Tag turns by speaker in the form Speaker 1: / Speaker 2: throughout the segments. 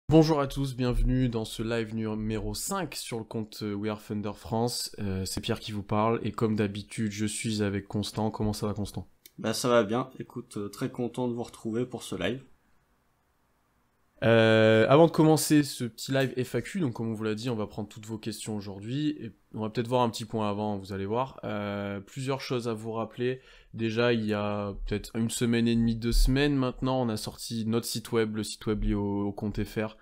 Speaker 1: Bonjour à tous, bienvenue dans ce live numéro 5 sur le compte We Are Thunder France. C'est Pierre qui vous parle et comme d'habitude, je suis avec Constant. Comment ça va, Constant?
Speaker 2: Bah ça va bien, écoute, très content de vous retrouver pour ce live.
Speaker 1: Avant de commencer ce petit live FAQ, donc comme on vous l'a dit, on va prendre toutes vos questions aujourd'hui et on va peut-être voir un petit point avant, vous allez voir. Plusieurs choses à vous rappeler. Déjà, il y a peut-être une semaine et demie, 2 semaines maintenant, on a sorti notre site web, le site web lié au compte FR.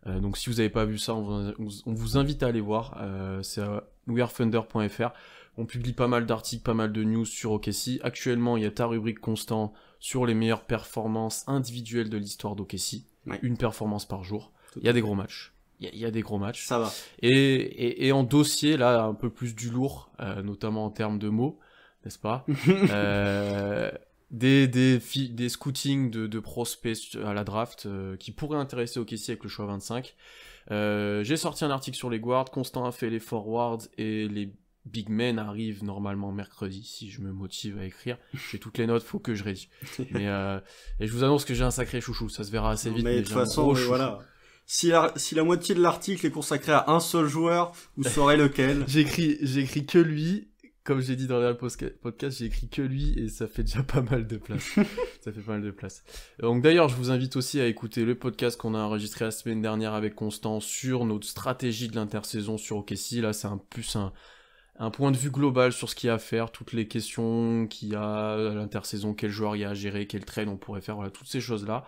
Speaker 1: Donc si vous n'avez pas vu ça, on vous invite à aller voir. C'est wearethunder.fr. On publie pas mal d'articles, pas mal de news sur OKC. Actuellement, il y a ta rubrique Constant sur les meilleures performances individuelles de l'histoire d'OKC.
Speaker 2: Ouais.
Speaker 1: Une performance par jour. Il y a des gros matchs. Il y a des gros matchs.
Speaker 2: Ça va.
Speaker 1: Et en dossier, là, un peu plus du lourd, notamment en termes de mots, n'est-ce pas? Des scootings de prospects à la draft qui pourraient intéresser OKC avec le choix 25. J'ai sorti un article sur les guards, Constant a fait les forwards et les big men arrivent normalement mercredi si je me motive à écrire. J'ai toutes les notes, faut que je rédige. Et je vous annonce que j'ai un sacré chouchou, ça se verra assez vite.
Speaker 2: Mais de toute façon, voilà. Si la moitié de l'article est consacrée à un seul joueur, vous saurez lequel.
Speaker 1: J'ai écrit que lui. Comme j'ai dit dans le podcast, j'ai écrit que lui et ça fait déjà pas mal de place. Ça fait pas mal de place. Donc d'ailleurs, je vous invite aussi à écouter le podcast qu'on a enregistré la semaine dernière avec Constant sur notre stratégie de l'intersaison sur OKC. Là, c'est un point de vue global sur ce qu'il y a à faire, toutes les questions qu'il y a à l'intersaison, quel joueur il y a à gérer, quel trade on pourrait faire, voilà, toutes ces choses-là.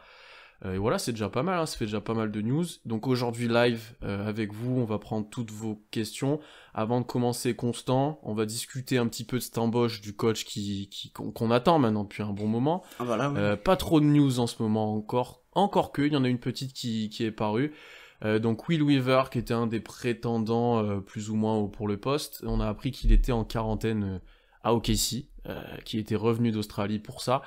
Speaker 1: Et voilà, c'est déjà pas mal, hein, ça fait déjà pas mal de news. Donc aujourd'hui live avec vous, on va prendre toutes vos questions. Avant de commencer, Constant, on va discuter un petit peu de cette embauche du coach qu'on attend maintenant depuis un bon moment.
Speaker 2: Ah voilà, ouais.
Speaker 1: Pas trop de news en ce moment encore que, il y en a une petite qui est parue. Donc Will Weaver, qui était un des prétendants plus ou moins pour le poste, on a appris qu'il était en quarantaine à OKC, qu'il était revenu d'Australie pour ça.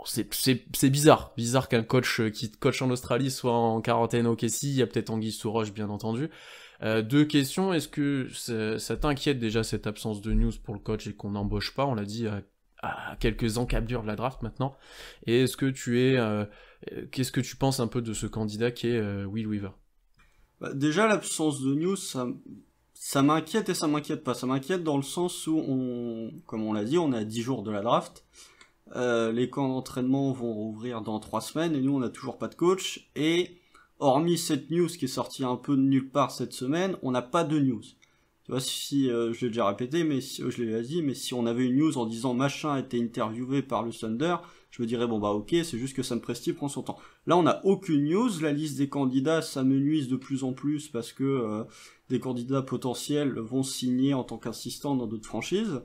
Speaker 1: C'est bizarre qu'un coach qui coach en Australie soit en quarantaine au OKC. Il y a peut-être anguille sous roche, bien entendu. Deux questions, est-ce que ça t'inquiète déjà cette absence de news pour le coach et qu'on n'embauche pas, on l'a dit à quelques encablures de la draft maintenant, et est-ce que qu'est-ce que tu penses un peu de ce candidat qui est Will Weaver?
Speaker 2: Bah, déjà, l'absence de news, ça m'inquiète et ça m'inquiète pas. Ça m'inquiète dans le sens où comme on l'a dit, on est à 10 jours de la draft. Les camps d'entraînement vont rouvrir dans 3 semaines et nous on n'a toujours pas de coach, et hormis cette news qui est sortie un peu de nulle part cette semaine, on n'a pas de news. Tu vois, si je l'ai déjà répété, mais je l'ai déjà dit, mais si on avait une news en disant machin a été interviewé par le Thunder, je me dirais bon bah ok, c'est juste que Sam Presti prend son temps. Là on n'a aucune news, la liste des candidats ça me nuise de plus en plus parce que des candidats potentiels vont signer en tant qu'assistants dans d'autres franchises.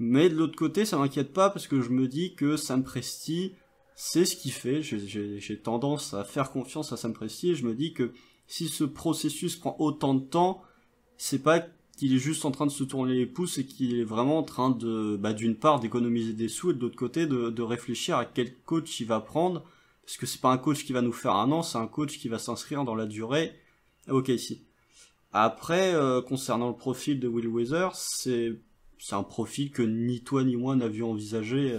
Speaker 2: Mais de l'autre côté, ça m'inquiète pas parce que je me dis que Sam Presti, c'est ce qu'il fait. J'ai tendance à faire confiance à Sam Presti et je me dis que si ce processus prend autant de temps, c'est pas qu'il est juste en train de se tourner les pouces et qu'il est vraiment en train de, d'une part, d'économiser des sous et de l'autre côté, de réfléchir à quel coach il va prendre. Parce que c'est pas un coach qui va nous faire un an, c'est un coach qui va s'inscrire dans la durée. Ok, si. Après, concernant le profil de Will Weaver, c'est un profil que ni toi ni moi n'avions envisagé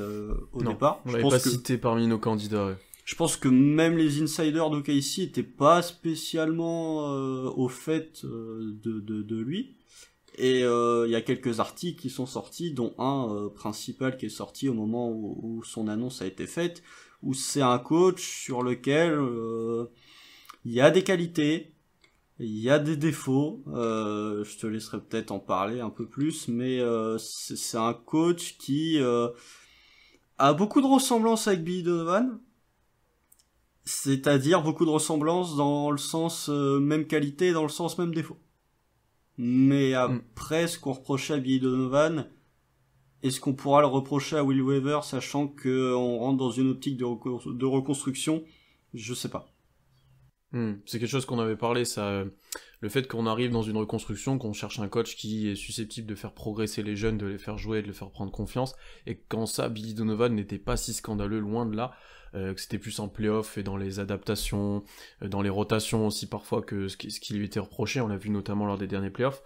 Speaker 2: au départ.
Speaker 1: On l'avait pas cité parmi nos candidats. Ouais.
Speaker 2: Je pense que même les insiders d'OKC étaient pas spécialement au fait de lui. Et il y a quelques articles qui sont sortis, dont un principal qui est sorti au moment où son annonce a été faite, où c'est un coach sur lequel il y a des qualités, il y a des défauts, je te laisserai peut-être en parler un peu plus, mais c'est un coach qui a beaucoup de ressemblances avec Billy Donovan, c'est-à-dire beaucoup de ressemblances dans le sens même qualité, dans le sens même défaut. Mais après, ce qu'on reprochait à Billy Donovan, est-ce qu'on pourra le reprocher à Will Weaver, sachant qu'on rentre dans une optique de reconstruction? Je sais pas.
Speaker 1: C'est quelque chose qu'on avait parlé, ça, le fait qu'on arrive dans une reconstruction, qu'on cherche un coach qui est susceptible de faire progresser les jeunes, de les faire jouer, de les faire prendre confiance, et quand ça, Billy Donovan n'était pas si scandaleux, loin de là, que c'était plus en play-off et dans les adaptations, dans les rotations aussi parfois que ce qui lui était reproché, on l'a vu notamment lors des derniers play-offs.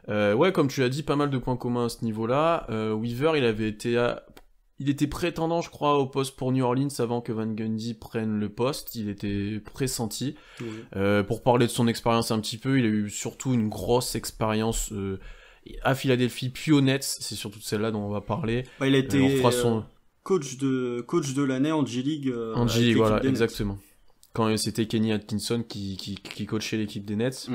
Speaker 1: Ouais, comme tu l'as dit, pas mal de points communs à ce niveau-là. Weaver, il avait été il était prétendant, je crois, au poste pour New Orleans avant que Van Gundy prenne le poste. Il était pressenti.
Speaker 2: Oui.
Speaker 1: Pour parler de son expérience un petit peu, il a eu surtout une grosse expérience à Philadelphie, puis aux Nets. C'est surtout celle-là dont on va parler.
Speaker 2: Bah, il a été
Speaker 1: on fera son...
Speaker 2: coach de l'année en G-League.
Speaker 1: En G-League, voilà,
Speaker 2: des Nets.
Speaker 1: exactement. Quand c'était Kenny Atkinson qui coachait l'équipe des Nets.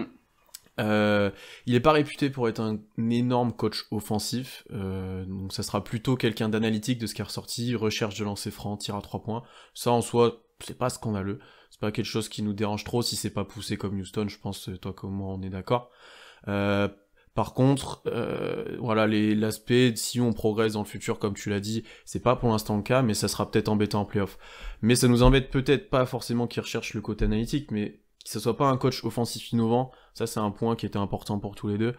Speaker 1: Il est pas réputé pour être un énorme coach offensif, donc ça sera plutôt quelqu'un d'analytique de ce qui est ressorti, recherche de lancer franc, tir à 3 points. Ça en soi, c'est pas scandaleux, c'est pas quelque chose qui nous dérange trop si c'est pas poussé comme Houston, je pense, toi comme moi on est d'accord. Par contre, voilà, l'aspect, si on progresse dans le futur, comme tu l'as dit, c'est pas pour l'instant le cas, mais ça sera peut-être embêtant en playoff. Mais ça nous embête peut-être pas forcément qu'il recherche le côté analytique, mais que ce soit pas un coach offensif innovant, ça c'est un point qui était important pour tous les deux.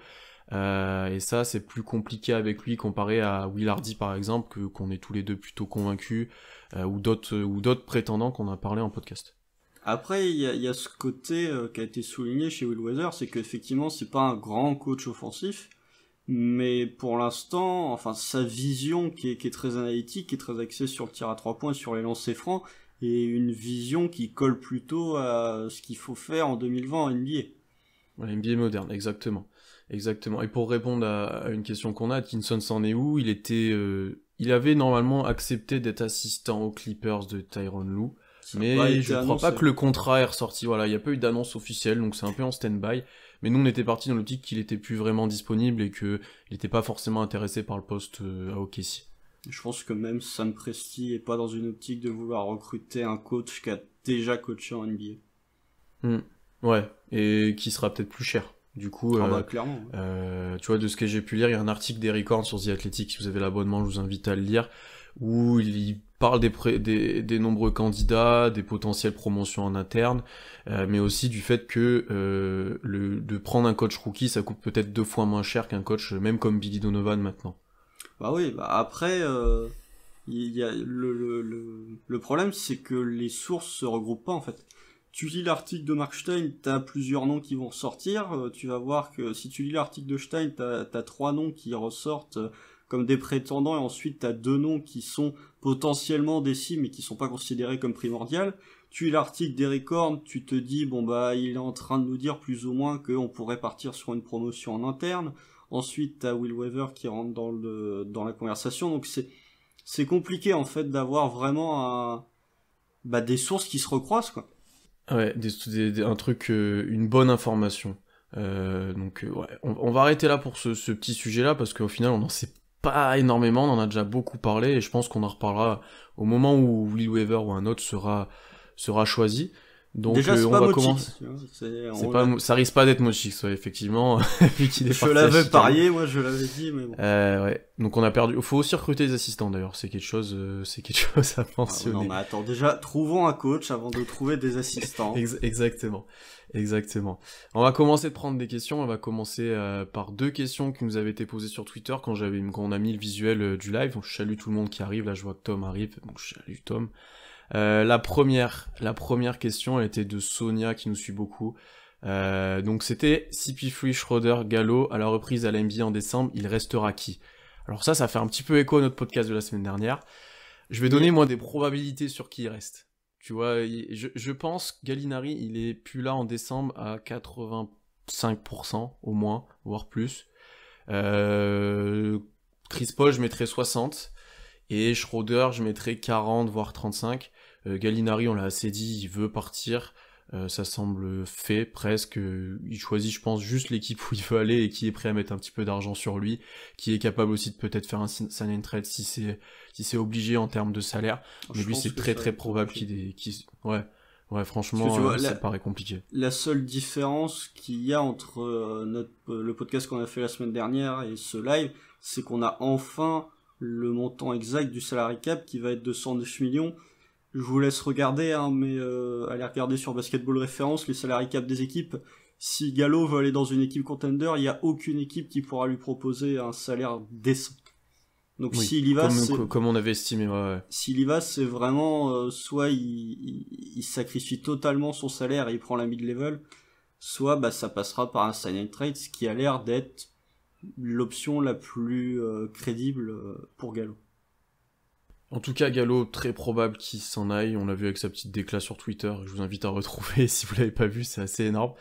Speaker 1: Et ça c'est plus compliqué avec lui comparé à Will Hardy par exemple, qu'on est tous les deux plutôt convaincus, ou d'autres prétendants qu'on a parlé en podcast.
Speaker 2: Après, il y a ce côté qui a été souligné chez Will Weather, c'est qu'effectivement, c'est pas un grand coach offensif, mais pour l'instant, enfin, sa vision qui est très analytique, qui est très axée sur le tir à 3 points, sur les lancers francs, et une vision qui colle plutôt à ce qu'il faut faire en 2020 en NBA.
Speaker 1: Ouais, NBA moderne, exactement. Exactement. Et pour répondre à une question qu'on a, Atkinson s'en est où ? Il avait normalement accepté d'être assistant aux Clippers de Tyronn Lue. Mais je crois pas que le contrat est ressorti, voilà, il n'y a pas eu d'annonce officielle, donc c'est un peu en stand-by. Mais nous, on était parti dans l'optique qu'il était plus vraiment disponible et qu'il n'était pas forcément intéressé par le poste à OKC.
Speaker 2: Je pense que même Sam Presti est pas dans une optique de vouloir recruter un coach qui a déjà coaché en NBA.
Speaker 1: Ouais, et qui sera peut-être plus cher. Du coup,
Speaker 2: clairement.
Speaker 1: Tu vois, de ce que j'ai pu lire, il y a un article d'Eric Horn sur The Athletic, si vous avez l'abonnement, je vous invite à le lire, où il parle des nombreux candidats, des potentielles promotions en interne, mais aussi du fait que de prendre un coach rookie, ça coûte peut-être 2 fois moins cher qu'un coach, même comme Billy Donovan maintenant.
Speaker 2: Bah oui, après, il y a le problème, c'est que les sources se regroupent pas en fait. Tu lis l'article de Mark Stein, t'as plusieurs noms qui vont ressortir, tu vas voir que si tu lis l'article de Stein, t'as 3 noms qui ressortent comme des prétendants, et ensuite t'as 2 noms qui sont potentiellement des cibles mais qui sont pas considérés comme primordiales. Tu lis l'article d'Eric Horn, tu te dis bon bah il est en train de nous dire plus ou moins qu'on pourrait partir sur une promotion en interne. Ensuite t'as Will Weaver qui rentre dans la conversation, donc c'est compliqué en fait d'avoir vraiment des sources qui se recroisent quoi.
Speaker 1: Ouais, un truc, une bonne information. Ouais, on va arrêter là pour ce petit sujet-là, parce qu'au final, on n'en sait pas énormément, on en a déjà beaucoup parlé, et je pense qu'on en reparlera au moment où Will Weaver ou un autre sera choisi. Donc
Speaker 2: déjà,
Speaker 1: on va commencer. Ça risque pas d'être Mochix, ouais, effectivement, vu qu'il est
Speaker 2: je l'avais parié, moi je l'avais dit, mais bon.
Speaker 1: Ouais. Donc on a perdu. Faut aussi recruter des assistants d'ailleurs, c'est quelque chose à mentionner.
Speaker 2: Non mais attends, déjà trouvons un coach avant de trouver des assistants.
Speaker 1: Exactement. On va commencer de prendre des questions. On va commencer par 2 questions qui nous avaient été posées sur Twitter quand on a mis le visuel du live. Donc je salue tout le monde qui arrive. Là je vois que Tom arrive, donc je salue Tom. La première question, elle était de Sonia qui nous suit beaucoup. Donc c'était CP3, Schroeder, Gallo à la reprise à la NBA en décembre, il restera qui ? Alors ça fait un petit peu écho à notre podcast de la semaine dernière. Je vais donner moi des probabilités sur qui il reste. Tu vois, je pense Gallinari, il est plus là en décembre à 85% au moins, voire plus. Chris Paul, je mettrais 60. Et Schroeder, je mettrais 40, voire 35. Gallinari, on l'a assez dit, il veut partir. Ça semble fait, presque. Il choisit, je pense, juste l'équipe où il veut aller et qui est prêt à mettre un petit peu d'argent sur lui, qui est capable aussi de peut-être faire un sign and trade si c'est obligé en termes de salaire. Mais lui, c'est très très probable Ouais, franchement, tu vois, ça paraît compliqué.
Speaker 2: La seule différence qu'il y a entre le podcast qu'on a fait la semaine dernière et ce live, c'est qu'on a enfin le montant exact du salary cap qui va être de 109 millions. Je vous laisse regarder, mais allez regarder sur Basketball Référence les salary cap des équipes. Si Gallo veut aller dans une équipe contender, il n'y a aucune équipe qui pourra lui proposer un salaire décent. Donc oui, s'il y va,
Speaker 1: comme on avait estimé, ouais.
Speaker 2: S'il y va, c'est vraiment soit il sacrifie totalement son salaire et il prend la mid-level, soit ça passera par un sign and trade, ce qui a l'air d'être l'option la plus crédible pour Gallo.
Speaker 1: En tout cas, Gallo, très probable qu'il s'en aille. On l'a vu avec sa petite déclat sur Twitter. Je vous invite à retrouver si vous l'avez pas vu, c'est assez énorme.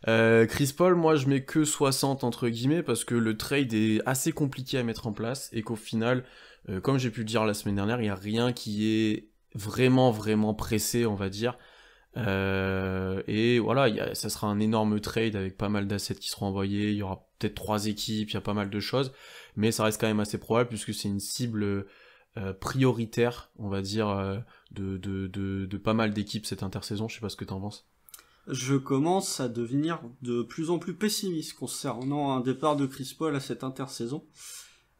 Speaker 1: Chris Paul, moi je mets que 60 entre guillemets parce que le trade est assez compliqué à mettre en place et qu'au final, comme j'ai pu le dire la semaine dernière, il n'y a rien qui est vraiment pressé, on va dire. Et voilà, ça sera un énorme trade avec pas mal d'assets qui seront envoyés. Il y aura peut-être 3 équipes, il y a pas mal de choses, mais ça reste quand même assez probable puisque c'est une cible prioritaire, on va dire, de pas mal d'équipes cette intersaison. Je sais pas ce que t'en penses.
Speaker 2: Je commence à devenir de plus en plus pessimiste concernant un départ de Chris Paul à cette intersaison.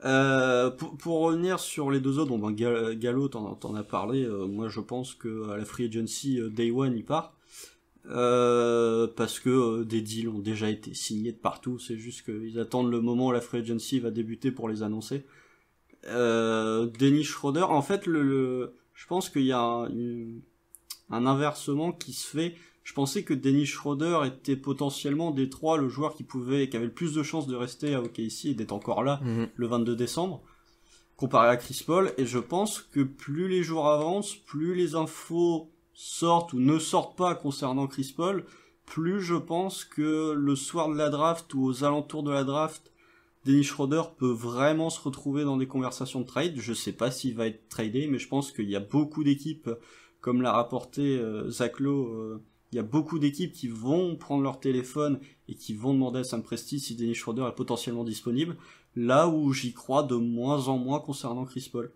Speaker 2: Pour revenir sur les deux autres, Gallo, t'en as parlé. Moi, je pense que à la free agency day one, il part parce que des deals ont déjà été signés de partout. C'est juste qu'ils attendent le moment où la free agency va débuter pour les annoncer. Dennis Schroeder, en fait, je pense qu'il y a un inversement qui se fait. Je pensais que Dennis Schroeder était potentiellement des trois le joueur qui avait le plus de chances de rester à OKC et d'être encore là le 22 décembre, comparé à Chris Paul. Et je pense que plus les jours avancent, plus les infos sortent ou ne sortent pas concernant Chris Paul, plus je pense que le soir de la draft ou aux alentours de la draft, Dennis Schroeder peut vraiment se retrouver dans des conversations de trade. Je sais pas s'il va être tradé, mais je pense qu'il y a beaucoup d'équipes, comme l'a rapporté Zach Lowe, il y a beaucoup d'équipes qui vont prendre leur téléphone et qui vont demander à Sam Presti si Dennis Schroeder est potentiellement disponible, là où j'y crois de moins en moins concernant Chris Paul.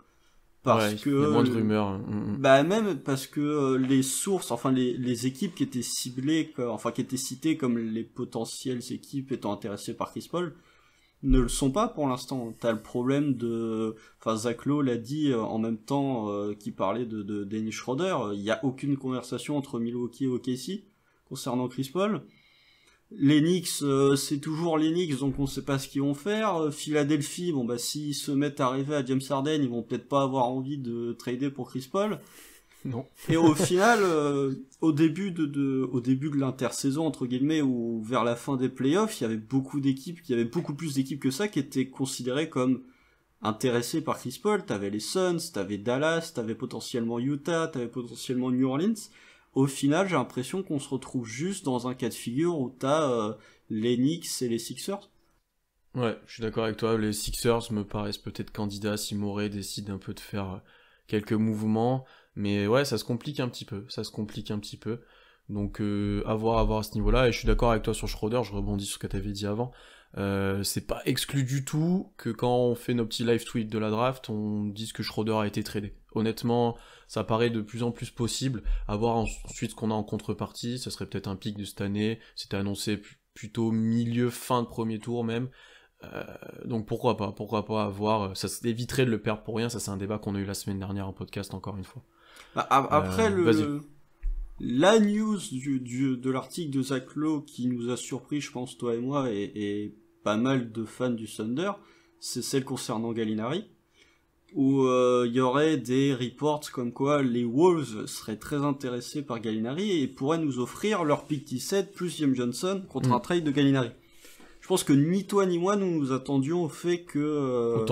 Speaker 2: Parce que
Speaker 1: il y a moins de rumeurs.
Speaker 2: Bah même parce que les sources, enfin les équipes qui étaient ciblées, qui étaient citées comme les potentielles équipes étant intéressées par Chris Paul, ne le sont pas pour l'instant. T'as le problème Zach Lowe l'a dit en même temps qu'il parlait de Dennis Schroeder. Il n'y a aucune conversation entre Milwaukee et OKC concernant Chris Paul. Les Knicks, c'est toujours les Knicks, donc on sait pas ce qu'ils vont faire. Philadelphie, s'ils se mettent à rêver à James Harden, ils vont peut-être pas avoir envie de trader pour Chris Paul.
Speaker 1: Non.
Speaker 2: Et au final, au début de l'intersaison entre guillemets ou vers la fin des playoffs, il y avait beaucoup plus d'équipes que ça qui étaient considérées comme intéressées par Chris Paul. T'avais les Suns, t'avais Dallas, t'avais potentiellement Utah, t'avais potentiellement New Orleans. Au final, j'ai l'impression qu'on se retrouve juste dans un cas de figure où t'as les Knicks et les Sixers.
Speaker 1: Ouais, je suis d'accord avec toi. Les Sixers me paraissent peut-être candidats si Morey décide un peu de faire quelques mouvements. Mais ouais, ça se complique un petit peu. Donc à voir à ce niveau-là. Et je suis d'accord avec toi sur Schroeder, je rebondis sur ce que tu avais dit avant. C'est pas exclu du tout que quand on fait nos petits live tweets de la draft, on dise que Schroeder a été tradé. Honnêtement, ça paraît de plus en plus possible. À voir ensuite ce qu'on a en contrepartie. Ça serait peut-être un pic de cette année. C'était annoncé plutôt fin de premier tour même. Donc pourquoi pas avoir. Ça éviterait de le perdre pour rien. Ça c'est un débat qu'on a eu la semaine dernière en podcast encore une fois.
Speaker 2: Après la news de l'article de Zach Lowe qui nous a surpris, je pense, toi et moi, et pas mal de fans du Thunder, c'est celle concernant Gallinari, où il y aurait des reports comme quoi les Wolves seraient très intéressés par Gallinari et pourraient nous offrir leur pick 17 plus James Johnson contre un trade de Gallinari. Je pense que ni toi ni moi nous attendions au fait que...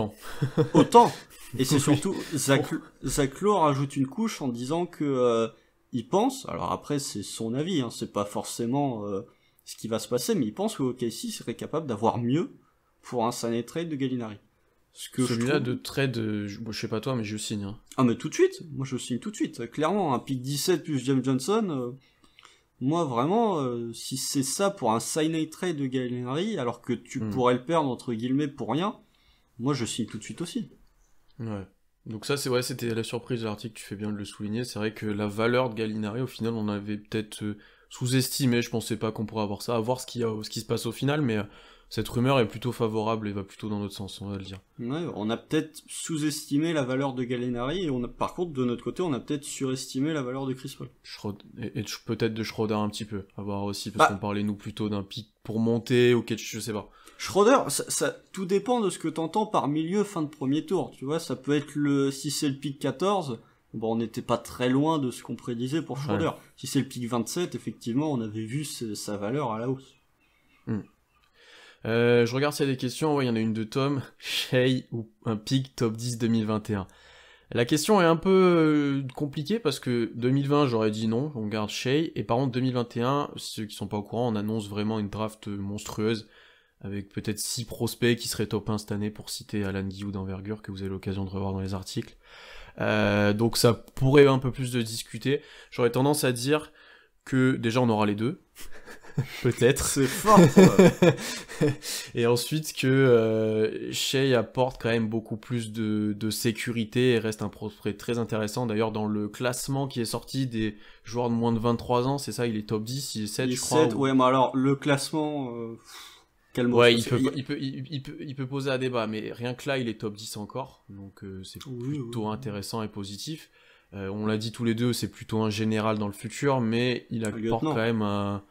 Speaker 2: Autant. Et c'est surtout, Zach Lowe rajoute une couche en disant que il pense, alors après c'est son avis, c'est pas forcément ce qui va se passer, mais il pense que OKC serait capable d'avoir mieux pour un sign trade de Gallinari.
Speaker 1: Celui-là de trade, je sais pas toi, mais je signe.
Speaker 2: Ah mais tout de suite, moi je signe tout de suite. Clairement, un pick 17 plus James Johnson, moi vraiment, si c'est ça pour un sign trade de Gallinari, alors que tu pourrais le perdre entre guillemets pour rien, moi je signe tout de suite aussi.
Speaker 1: Ouais. Donc ça c'était la surprise de l'article, tu fais bien de le souligner. C'est vrai que la valeur de Gallinari, au final, on avait peut-être sous-estimé. Je pensais pas qu'on pourrait avoir ça, à voir ce qui se passe au final, mais cette rumeur est plutôt favorable et va plutôt dans notre sens, on va le dire.
Speaker 2: Ouais, on a peut-être sous-estimé la valeur de Gallinari, et par contre, de notre côté, on a peut-être surestimé la valeur de Chris Paul.
Speaker 1: Et peut-être de Schroeder un petit peu, à voir aussi, parce qu'on parlait nous plutôt d'un pic pour monter, ou je sais pas.
Speaker 2: Schroeder, ça tout dépend de ce que t'entends par milieu fin de premier tour, tu vois, ça peut être si c'est le pick 14, on n'était pas très loin de ce qu'on prédisait pour Schroeder. Ouais. Si c'est le pick 27, effectivement, on avait vu sa valeur à la hausse.
Speaker 1: Je regarde s'il y a des questions. Ouais, il y en a une de Tom. Shea ou un pick top 10 2021. La question est un peu compliquée parce que 2020, j'aurais dit non, on garde Shea. Et par contre, 2021, ceux qui sont pas au courant, on annonce vraiment une draft monstrueuse avec peut-être 6 prospects qui seraient top 1 cette année pour citer Alan Guillou d'envergure que vous avez l'occasion de revoir dans les articles. Donc ça pourrait un peu plus de discuter. J'aurais tendance à dire que déjà on aura les deux. Peut-être.
Speaker 2: C'est fort, quoi.
Speaker 1: Et ensuite que Shea apporte quand même beaucoup plus de sécurité et reste un prospect très intéressant. D'ailleurs, dans le classement qui est sorti des joueurs de moins de 23 ans, c'est ça, il est top 10, il est 7, je crois.
Speaker 2: 7, ouais, mais alors, le classement... Quel
Speaker 1: Ouais, il peut poser à débat, mais rien que là, il est top 10 encore, donc c'est plutôt intéressant et positif. On l'a dit tous les deux, c'est plutôt un général dans le futur, mais il apporte quand même un...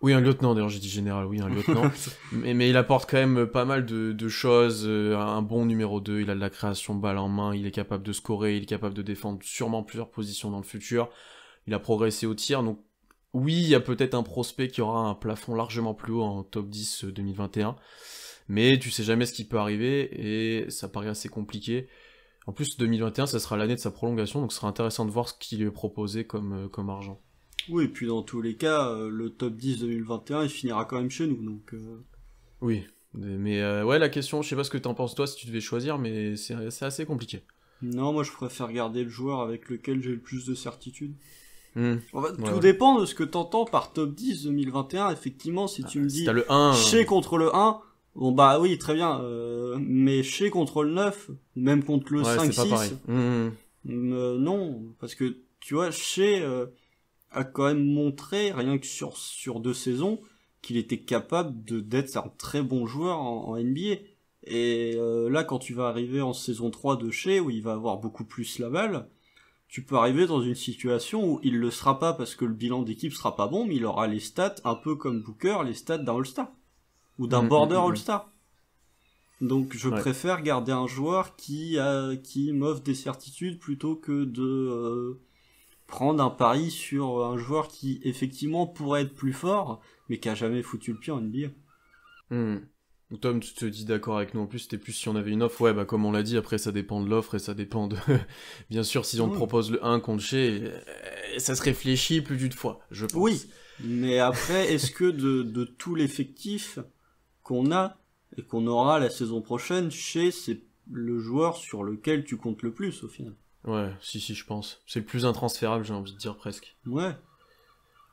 Speaker 1: Oui, un lieutenant, d'ailleurs j'ai dit général, oui, un lieutenant. mais il apporte quand même pas mal de choses, un bon numéro 2, il a de la création balle en main, il est capable de scorer, il est capable de défendre sûrement plusieurs positions dans le futur, il a progressé au tir, donc oui, il y a peut-être un prospect qui aura un plafond largement plus haut en top 10 2021, mais tu sais jamais ce qui peut arriver, et ça paraît assez compliqué. En plus, 2021, ça sera l'année de sa prolongation, donc ce sera intéressant de voir ce qui lui est proposé comme argent.
Speaker 2: Oui, et puis dans tous les cas, le top 10 2021, il finira quand même chez nous, donc...
Speaker 1: Oui, mais ouais, la question, je sais pas ce que t'en penses toi si tu devais choisir, mais c'est assez compliqué.
Speaker 2: Non, moi je préfère garder le joueur avec lequel j'ai le plus de certitude. En fait,
Speaker 1: Ouais,
Speaker 2: tout dépend de ce que t'entends par top 10 2021, effectivement, si tu me dis...
Speaker 1: Si t'as le 1...
Speaker 2: Shea contre le 1, bon bah oui, très bien, mais Shea contre le 9, ou même contre le 5-6...
Speaker 1: c'est pas pareil.
Speaker 2: Non, parce que, tu vois, Shea... a quand même montré, rien que sur 2 saisons, qu'il était capable d'être un très bon joueur en NBA. Et là, quand tu vas arriver en saison 3 de Shea, où il va avoir beaucoup plus la balle, tu peux arriver dans une situation où il le sera pas parce que le bilan d'équipe sera pas bon, mais il aura les stats, un peu comme Booker, les stats d'un All-Star. Ou d'un border All-Star. Donc je préfère garder un joueur qui m'offre des certitudes plutôt que de... prendre un pari sur un joueur qui effectivement pourrait être plus fort mais qui a jamais foutu le pied en NBA.
Speaker 1: Tom, tu te dis d'accord avec nous en plus, c'était plus si on avait une offre, ouais bah comme on l'a dit, après ça dépend de l'offre et ça dépend de... Bien sûr, si on te propose le 1 contre Shea, ça se réfléchit plus d'une fois, je pense.
Speaker 2: Oui, mais après, est-ce que de tout l'effectif qu'on a et qu'on aura la saison prochaine, Shea c'est le joueur sur lequel tu comptes le plus au final?
Speaker 1: Ouais, si, je pense. C'est le plus intransférable, j'ai envie de dire presque.
Speaker 2: Ouais.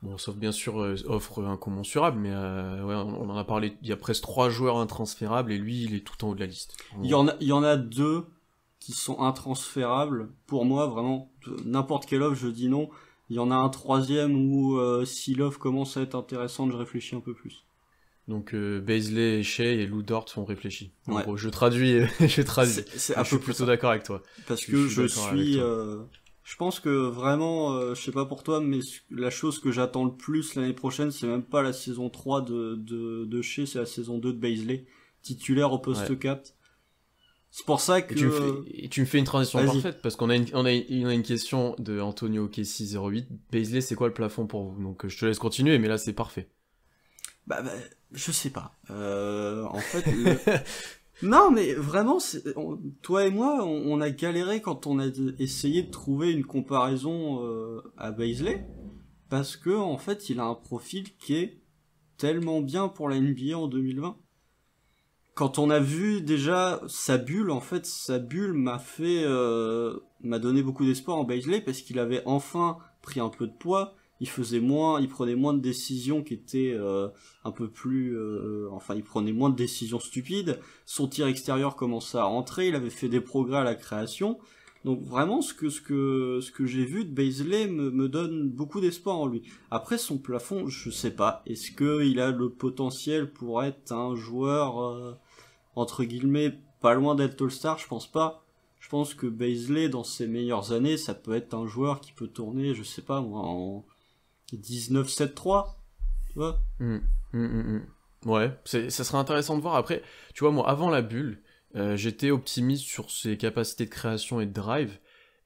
Speaker 1: Bon, sauf bien sûr offre incommensurable, mais ouais, on en a parlé. Il y a presque 3 joueurs intransférables et lui, il est tout en haut de la liste.
Speaker 2: Il y en a 2 qui sont intransférables. Pour moi, vraiment, n'importe quelle offre, je dis non. Il y en a un 3e où si l'offre commence à être intéressante, je réfléchis un peu plus.
Speaker 1: Donc Bazley, Shea et Lou Dort sont réfléchis.
Speaker 2: Ouais.
Speaker 1: Gros, je traduis. Je suis plutôt d'accord avec toi.
Speaker 2: Parce que je pense que vraiment, je sais pas pour toi, mais la chose que j'attends le plus l'année prochaine, c'est même pas la saison 3 de Shea, c'est la saison 2 de Bazley, titulaire au poste 4. C'est pour ça que...
Speaker 1: Et tu me fais une transition parfaite, parce qu'on a une question de Antonio Kessi 08. Bazley, c'est quoi le plafond pour vous? Donc je te laisse continuer, mais là c'est parfait.
Speaker 2: Bah, je sais pas. En fait... Non, mais vraiment, toi et moi, on a galéré quand on a essayé de trouver une comparaison à Bazley, parce que en fait, il a un profil qui est tellement bien pour la NBA en 2020. Quand on a vu déjà sa bulle, en fait, sa bulle m'a donné beaucoup d'espoir en Bazley, parce qu'il avait enfin pris un peu de poids. Il prenait moins de décisions qui étaient un peu plus... il prenait moins de décisions stupides. Son tir extérieur commençait à rentrer, il avait fait des progrès à la création. Donc vraiment, ce que j'ai vu de Bazley me donne beaucoup d'espoir en lui. Après, son plafond, je sais pas. Est-ce qu'il a le potentiel pour être un joueur, entre guillemets, pas loin d'être All-Star? Je pense pas. Je pense que Bazley, dans ses meilleures années, ça peut être un joueur qui peut tourner, je sais pas moi, en 19-7-3, tu vois.
Speaker 1: Ouais, ça serait intéressant de voir. Après, tu vois, moi, avant la bulle, j'étais optimiste sur ses capacités de création et de drive,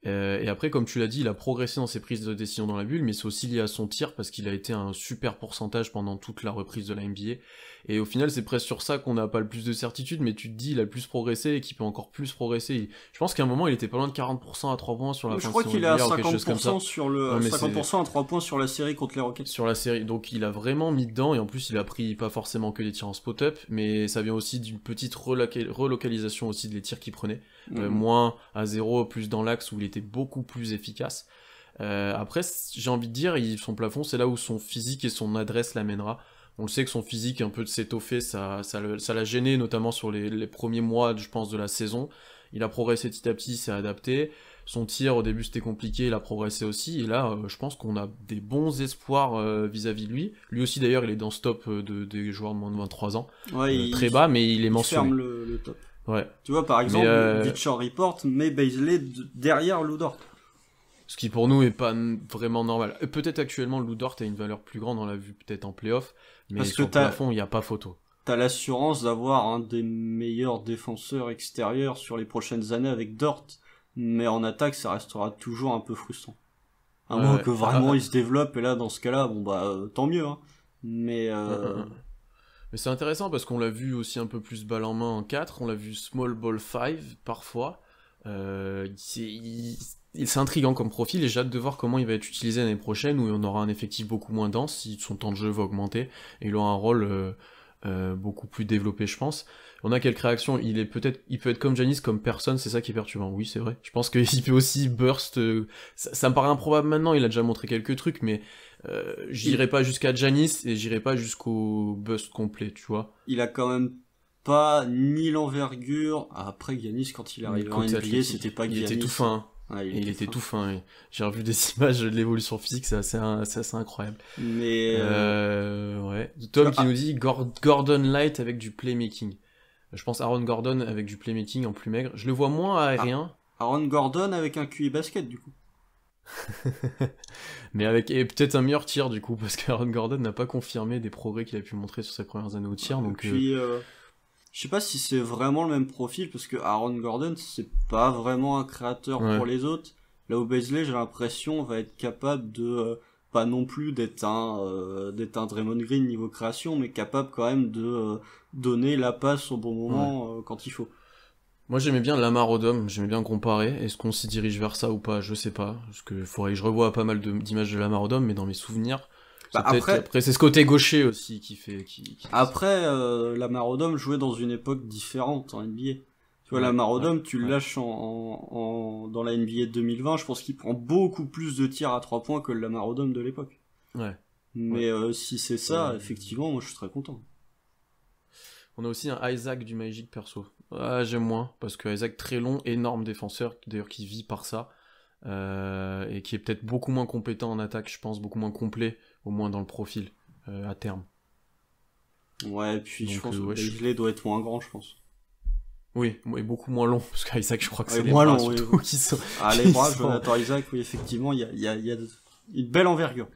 Speaker 1: Et après, comme tu l'as dit, il a progressé dans ses prises de décision dans la bulle, mais c'est aussi lié à son tir, parce qu'il a été à un super pourcentage pendant toute la reprise de la NBA. Et au final, c'est presque sur ça qu'on n'a pas le plus de certitude, mais tu te dis, il a le plus progressé et qu'il peut encore plus progresser. Je pense qu'à un moment, il était pas loin de 40% à 3 points sur la fin de saison
Speaker 2: Je crois qu'il est à
Speaker 1: régulière, ou quelque chose comme ça.
Speaker 2: 50% sur le,
Speaker 1: Ouais, mais
Speaker 2: 50% à 3 points sur la série contre les Rockets.
Speaker 1: sur la série, donc il a vraiment mis dedans, et en plus il a pris pas forcément que des tirs en spot-up, mais ça vient aussi d'une petite relocalisation aussi des tirs qu'il prenait, moins à 0, plus dans l'axe où il était beaucoup plus efficace. Après, j'ai envie de dire, son plafond, c'est là où son physique et son adresse l'amènera. On le sait que son physique un peu de s'étoffer, ça l'a gêné, notamment sur les premiers mois, je pense, de la saison. Il a progressé petit à petit, s'est adapté. Son tir, au début, c'était compliqué, il a progressé aussi. Et là, je pense qu'on a des bons espoirs vis-à-vis de lui. Lui aussi, d'ailleurs, il est dans ce top des joueurs de moins de 23 ans.
Speaker 2: Ouais,
Speaker 1: très bas, mais il est mentionné.
Speaker 2: Il ferme le top.
Speaker 1: Ouais.
Speaker 2: Tu vois, par exemple, Bleacher Report met Bazley derrière Lou Dort.
Speaker 1: Ce qui pour nous est pas vraiment normal. Peut-être actuellement, Lou Dort a une valeur plus grande, on l'a vu peut-être en playoff, mais parce sur le plafond, il n'y a pas photo.
Speaker 2: T'as l'assurance d'avoir un des meilleurs défenseurs extérieurs sur les prochaines années avec Dort, mais en attaque, ça restera toujours un peu frustrant. À moins que vraiment il se développe, et là, dans ce cas-là, bon bah, tant mieux, hein. Mais
Speaker 1: c'est intéressant parce qu'on l'a vu aussi un peu plus balle en main en 4, on l'a vu small ball 5 parfois. C'est intriguant comme profil et j'ai hâte de voir comment il va être utilisé l'année prochaine où on aura un effectif beaucoup moins dense, si son temps de jeu va augmenter et il aura un rôle beaucoup plus développé, je pense. On a quelques réactions, il peut être comme Giannis, comme personne, c'est ça qui est perturbant. Oui, c'est vrai. Je pense qu'il peut aussi burst. Ça me paraît improbable maintenant, il a déjà montré quelques trucs, mais j'irai pas jusqu'à Giannis et j'irai pas jusqu'au bust complet, tu vois.
Speaker 2: Il a quand même pas ni l'envergure. Après, Giannis, quand il arrive en NBA, c'était pas Giannis.
Speaker 1: Il était tout fin.
Speaker 2: Ouais,
Speaker 1: il était tout fin. Oui. J'ai revu des images de l'évolution physique, c'est assez incroyable.
Speaker 2: Mais
Speaker 1: ouais. Tom qui nous dit Gordon Light avec du playmaking. Je pense Aaron Gordon avec du playmaking en plus maigre. Je le vois moins aérien.
Speaker 2: Aaron Gordon avec un QI basket du coup.
Speaker 1: Mais et peut-être un meilleur tir du coup, parce qu'Aaron Gordon n'a pas confirmé des progrès qu'il a pu montrer sur ses premières années au tir. Donc,
Speaker 2: puis, je sais pas si c'est vraiment le même profil, parce que Aaron Gordon, c'est pas vraiment un créateur pour les autres. Là où Bazley, j'ai l'impression, va être capable de, pas non plus d'être un Draymond Green niveau création, mais capable quand même de donner la passe au bon moment quand il faut.
Speaker 1: Moi j'aimais bien Lamar Odom, j'aimais bien comparer. Est-ce qu'on s'y dirige vers ça ou pas? Je sais pas. Parce que faudrait que je revoie pas mal d'images de Lamar Odom, mais dans mes souvenirs. Après c'est ce côté gaucher aussi qui fait.
Speaker 2: Après, Lamar Odom jouait dans une époque différente en NBA. Tu vois, Lamar Odom, tu le lâches dans la NBA 2020, je pense qu'il prend beaucoup plus de tirs à 3 points que le Lamar Odom de l'époque.
Speaker 1: Ouais.
Speaker 2: Mais si c'est ça, effectivement, moi je suis très content.
Speaker 1: On a aussi un Isaac du Magic perso. Ah, j'aime moins, parce que Isaac, très long, énorme défenseur, d'ailleurs qui vit par ça, et qui est peut-être beaucoup moins compétent en attaque, je pense, beaucoup moins complet, au moins dans le profil, à terme.
Speaker 2: Ouais, et puis donc, je pense que Bazley doit être moins grand, je pense.
Speaker 1: Oui, et beaucoup moins long, parce qu'Isaac, je crois que c'est les
Speaker 2: bras
Speaker 1: long, surtout qui sont...
Speaker 2: Ah, les bras, Jonathan Isaac, oui, effectivement, il y a une belle envergure.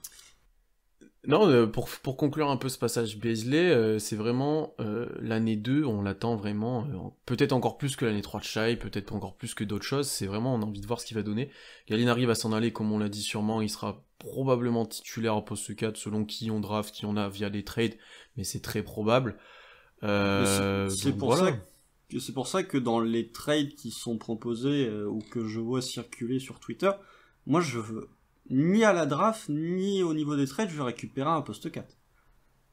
Speaker 1: Non, pour conclure un peu ce passage Bazley, c'est vraiment l'année 2, on l'attend vraiment, peut-être encore plus que l'année 3 de Shai, peut-être encore plus que d'autres choses, c'est vraiment, on a envie de voir ce qu'il va donner. Gallinari va s'en aller, comme on l'a dit sûrement, il sera probablement titulaire au poste 4, selon qui on draft, qui on a via les trades, mais c'est très probable.
Speaker 2: C'est pour ça que dans les trades qui sont proposés, ou que je vois circuler sur Twitter, moi je veux... Ni à la draft, ni au niveau des trades, je vais récupérer un poste 4.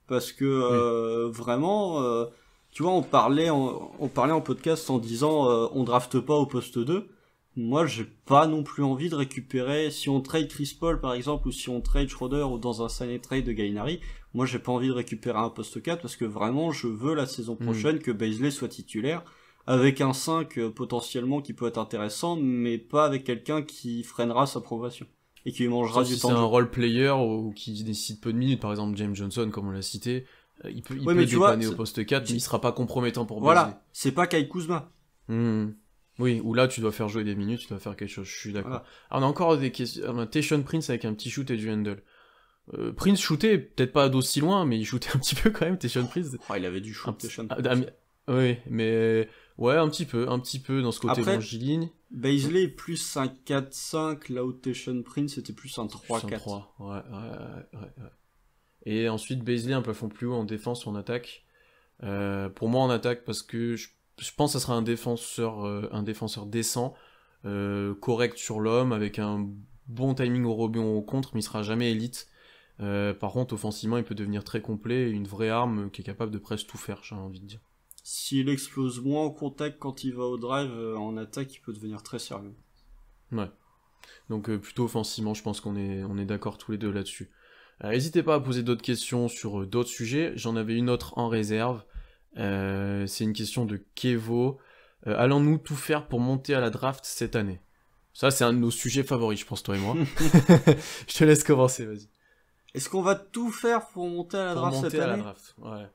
Speaker 2: Parce que vraiment, tu vois, on parlait en podcast en disant on drafte pas au poste 2. Moi, j'ai pas non plus envie de récupérer, si on trade Chris Paul par exemple, ou si on trade Schroeder, ou dans un sign trade de Gallinari, moi j'ai pas envie de récupérer un poste 4 parce que vraiment je veux la saison prochaine que Bazley soit titulaire, avec un 5 potentiellement qui peut être intéressant, mais pas avec quelqu'un qui freinera sa progression. Et qui lui mangera du temps.
Speaker 1: Si c'est un role player ou qui décide peu de minutes, par exemple James Johnson, comme on l'a cité, il peut dépanner au poste 4, mais il sera pas compromettant pour Bazley.
Speaker 2: Voilà, c'est pas Kyle Kuzma.
Speaker 1: Oui, ou là tu dois faire jouer des minutes, tu dois faire quelque chose, je suis d'accord. Voilà. Alors, on a encore des questions. On a Tayshaun Prince avec un petit shoot et du handle. Prince shootait, peut-être pas d'aussi loin, mais il shootait un petit peu quand même, Tayshaun Prince.
Speaker 2: Oh, il avait du shoot, Tayshaun
Speaker 1: Prince. Oui, mais ouais, un petit peu dans ce côté longiligne.
Speaker 2: Baisley est plus un 4-5, là où Tayshaun Prince était plus un 3-4.
Speaker 1: 3. Ouais. Et ensuite, Baisley un plafond plus haut en défense ou en attaque. Pour moi, en attaque, parce que je pense que ça sera un défenseur décent, correct sur l'homme, avec un bon timing au rebond ou au contre, mais il sera jamais élite. Par contre, offensivement, il peut devenir très complet, une vraie arme qui est capable de presque tout faire, j'ai envie de dire.
Speaker 2: S'il explose moins au contact quand il va au drive, en attaque, il peut devenir très sérieux.
Speaker 1: Ouais. Donc plutôt offensivement, je pense qu'on est d'accord tous les deux là-dessus. N'hésitez pas à poser d'autres questions sur d'autres sujets. J'en avais une autre en réserve. C'est une question de Kevo. Allons-nous tout faire pour monter à la draft cette année? Ça, c'est un de nos sujets favoris, je pense, toi et moi. Je te laisse commencer, vas-y.
Speaker 2: Est-ce qu'on va tout faire pour monter à la draft cette année?
Speaker 1: Pour monter à la draft, ouais.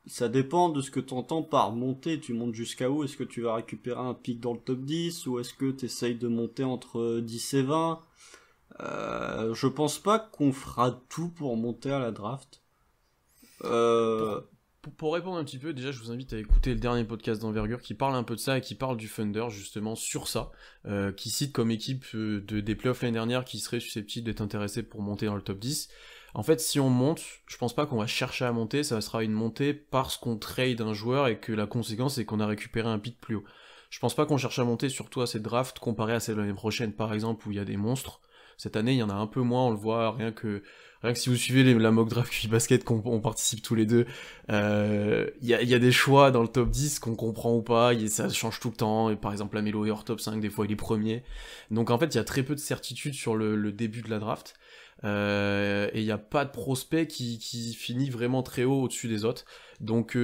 Speaker 2: Ça dépend de ce que tu entends par monter. Tu montes jusqu'à où? Est-ce que tu vas récupérer un pic dans le top 10 ou est-ce que tu essayes de monter entre 10 et 20? Je pense pas qu'on fera tout pour monter à la draft.
Speaker 1: Pour répondre un petit peu, déjà je vous invite à écouter le dernier podcast d'Envergure qui parle un peu de ça et qui parle du Thunder justement sur ça, qui cite comme équipe des playoffs l'année dernière qui serait susceptible d'être intéressé pour monter dans le top 10. En fait, si on monte, je pense pas qu'on va chercher à monter, ça sera une montée parce qu'on trade un joueur et que la conséquence c'est qu'on a récupéré un pick plus haut. Je pense pas qu'on cherche à monter, surtout à cette draft, comparé à celle de l'année prochaine par exemple où il y a des monstres. Cette année, il y en a un peu moins, on le voit, rien que si vous suivez la mock draft QI Basket qu'on participe tous les deux, il y a des choix dans le top 10 qu'on comprend ou pas, ça change tout le temps, et par exemple la Melo est hors top 5, des fois il est premier. Donc en fait, il y a très peu de certitude sur le début de la draft. Et il n'y a pas de prospect qui finit vraiment très haut au-dessus des autres. Donc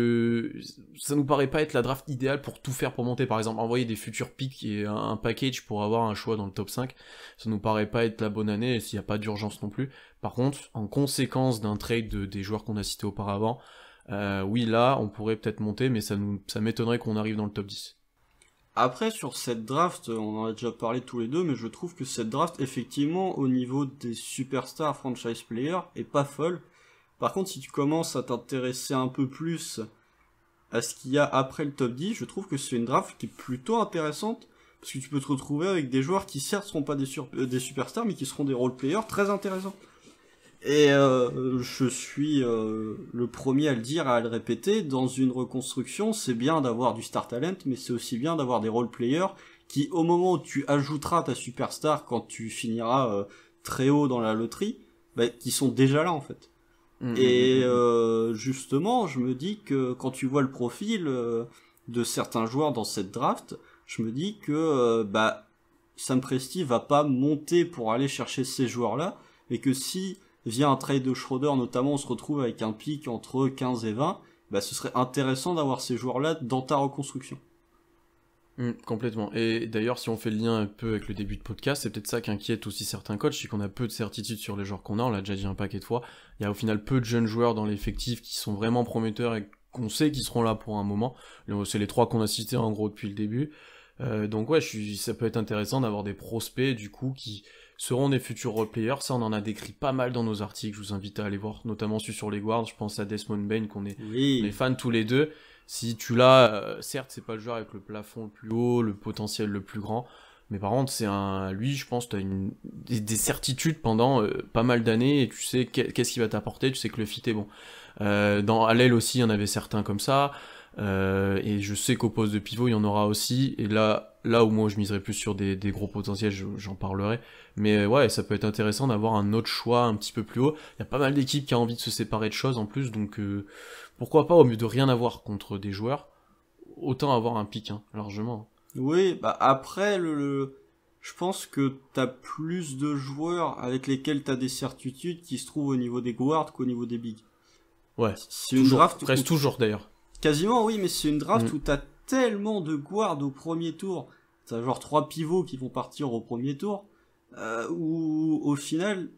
Speaker 1: ça nous paraît pas être la draft idéale pour tout faire pour monter. Par exemple, envoyer des futurs picks et un package pour avoir un choix dans le top 5, ça nous paraît pas être la bonne année, et s'il n'y a pas d'urgence non plus. Par contre, en conséquence d'un trade des joueurs qu'on a cités auparavant, oui là, on pourrait peut-être monter, mais ça m'étonnerait qu'on arrive dans le top 10.
Speaker 2: Après, sur cette draft, on en a déjà parlé tous les deux, mais je trouve que cette draft, effectivement, au niveau des superstars franchise players, est pas folle. Par contre, si tu commences à t'intéresser un peu plus à ce qu'il y a après le top 10, je trouve que c'est une draft qui est plutôt intéressante, parce que tu peux te retrouver avec des joueurs qui certes seront pas des superstars, mais qui seront des role players très intéressants. Et je suis le premier à le dire, à le répéter, dans une reconstruction, c'est bien d'avoir du star talent, mais c'est aussi bien d'avoir des role players qui, au moment où tu ajouteras ta superstar, quand tu finiras très haut dans la loterie, qui sont déjà là en fait. Et justement, je me dis que quand tu vois le profil de certains joueurs dans cette draft, je me dis que Sam Presti va pas monter pour aller chercher ces joueurs-là, mais que si via un trade de Schroeder notamment on se retrouve avec un pic entre 15 et 20, ce serait intéressant d'avoir ces joueurs-là dans ta reconstruction.
Speaker 1: Complètement. Et d'ailleurs, si on fait le lien un peu avec le début de podcast, c'est peut-être ça qui inquiète aussi certains coachs, c'est qu'on a peu de certitude sur les joueurs qu'on a, on l'a déjà dit un paquet de fois. Il y a au final peu de jeunes joueurs dans l'effectif qui sont vraiment prometteurs et qu'on sait qu'ils seront là pour un moment. C'est les 3 qu'on a cités en gros depuis le début. Donc ouais, ça peut être intéressant d'avoir des prospects du coup qui seront des futurs role players. Ça, on en a décrit pas mal dans nos articles, je vous invite à aller voir, notamment celui sur les guards. Je pense à Desmond Bane qu'on est,
Speaker 2: Oui.
Speaker 1: on est fans tous les deux. Si tu l'as, certes c'est pas le joueur avec le plafond le plus haut, le potentiel le plus grand, mais par contre lui je pense que t'as des certitudes pendant pas mal d'années et tu sais qu'est-ce qu'il va t'apporter, tu sais que le fit est bon. À l'aile aussi il y en avait certains comme ça, et je sais qu'au poste de pivot il y en aura aussi, et là où moi je miserais plus sur des gros potentiels, j'en parlerai, mais ouais, ça peut être intéressant d'avoir un autre choix un petit peu plus haut. Il y a pas mal d'équipes qui ont envie de se séparer de choses en plus, donc pourquoi pas, au mieux de rien avoir contre des joueurs, autant avoir un pic, largement.
Speaker 2: Oui, après, je pense que t'as plus de joueurs avec lesquels t'as des certitudes qui se trouvent au niveau des guards qu'au niveau des bigs.
Speaker 1: Ouais,
Speaker 2: c'est une draft
Speaker 1: presque toujours d'ailleurs.
Speaker 2: Quasiment, oui, mais c'est une draft où t'as tellement de guards au premier tour, t'as genre 3 pivots qui vont partir au premier tour, où au final,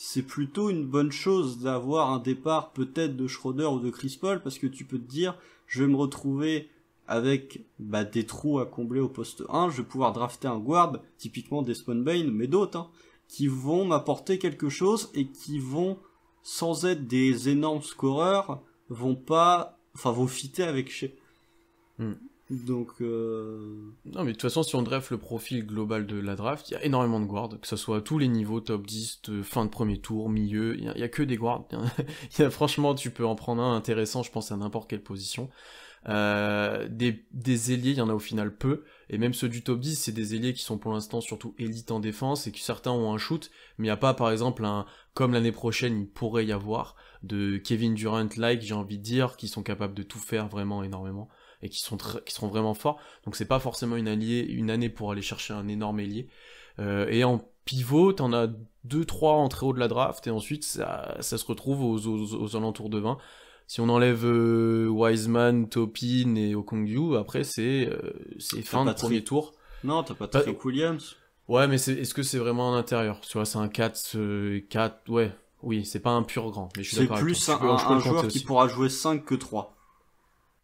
Speaker 2: c'est plutôt une bonne chose d'avoir un départ peut-être de Schroeder ou de Chris Paul, parce que tu peux te dire, je vais me retrouver avec des trous à combler au poste 1, je vais pouvoir drafter un guard, typiquement Desmond Bane, mais d'autres, qui vont m'apporter quelque chose et qui vont, sans être des énormes scoreurs, vont fitter avec Shea. Donc,
Speaker 1: Non, mais de toute façon, si on draft le profil global de la draft, il y a énormément de guards, que ce soit à tous les niveaux, top 10, fin de premier tour, milieu, il y a que des guards. Franchement, tu peux en prendre un intéressant, je pense, à n'importe quelle position. Des ailiers, il y en a au final peu, et même ceux du top 10, c'est des ailiers qui sont pour l'instant surtout élites en défense, et que certains ont un shoot, mais il n'y a pas, par exemple, comme l'année prochaine, il pourrait y avoir, de Kevin Durant-like, j'ai envie de dire, qui sont capables de tout faire vraiment énormément, et qui seront vraiment forts, donc c'est pas forcément une année pour aller chercher un énorme ailier, et en pivot, t'en as 2-3 en très haut de la draft, et ensuite ça se retrouve aux alentours de 20. Si on enlève Wiseman, Topin et Okongwu, après c'est fin de premier tour.
Speaker 2: Non, t'as pas Patrick Williams.
Speaker 1: Ouais, mais est-ce que c'est vraiment un intérieur? Tu vois, c'est un 4, ouais. Oui, c'est pas un pur grand, mais je suis d'accord avec toi.
Speaker 2: C'est plus un joueur qui pourra jouer 5 que 3.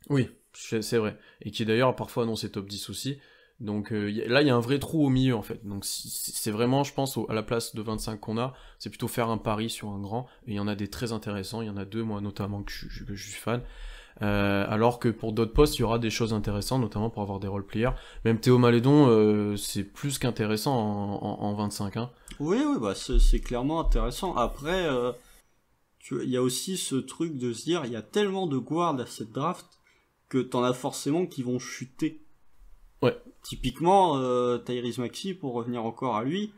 Speaker 1: Oui, c'est vrai. Et qui d'ailleurs parfois annonce top 10 aussi. Donc là, il y a un vrai trou au milieu en fait. Donc c'est vraiment, je pense, à la place de 25 qu'on a, c'est plutôt faire un pari sur un grand. Et il y en a des très intéressants. Il y en a deux, moi notamment, que je suis fan. Alors que pour d'autres postes, il y aura des choses intéressantes, notamment pour avoir des role-players. Même Théo Malédon, c'est plus qu'intéressant en 25. Hein.
Speaker 2: Oui, bah c'est clairement intéressant. Après, il y a aussi ce truc de se dire, il y a tellement de guards à cette draft que t'en as forcément qui vont chuter.
Speaker 1: Ouais.
Speaker 2: Typiquement, Tyrese Maxey, pour revenir encore à lui,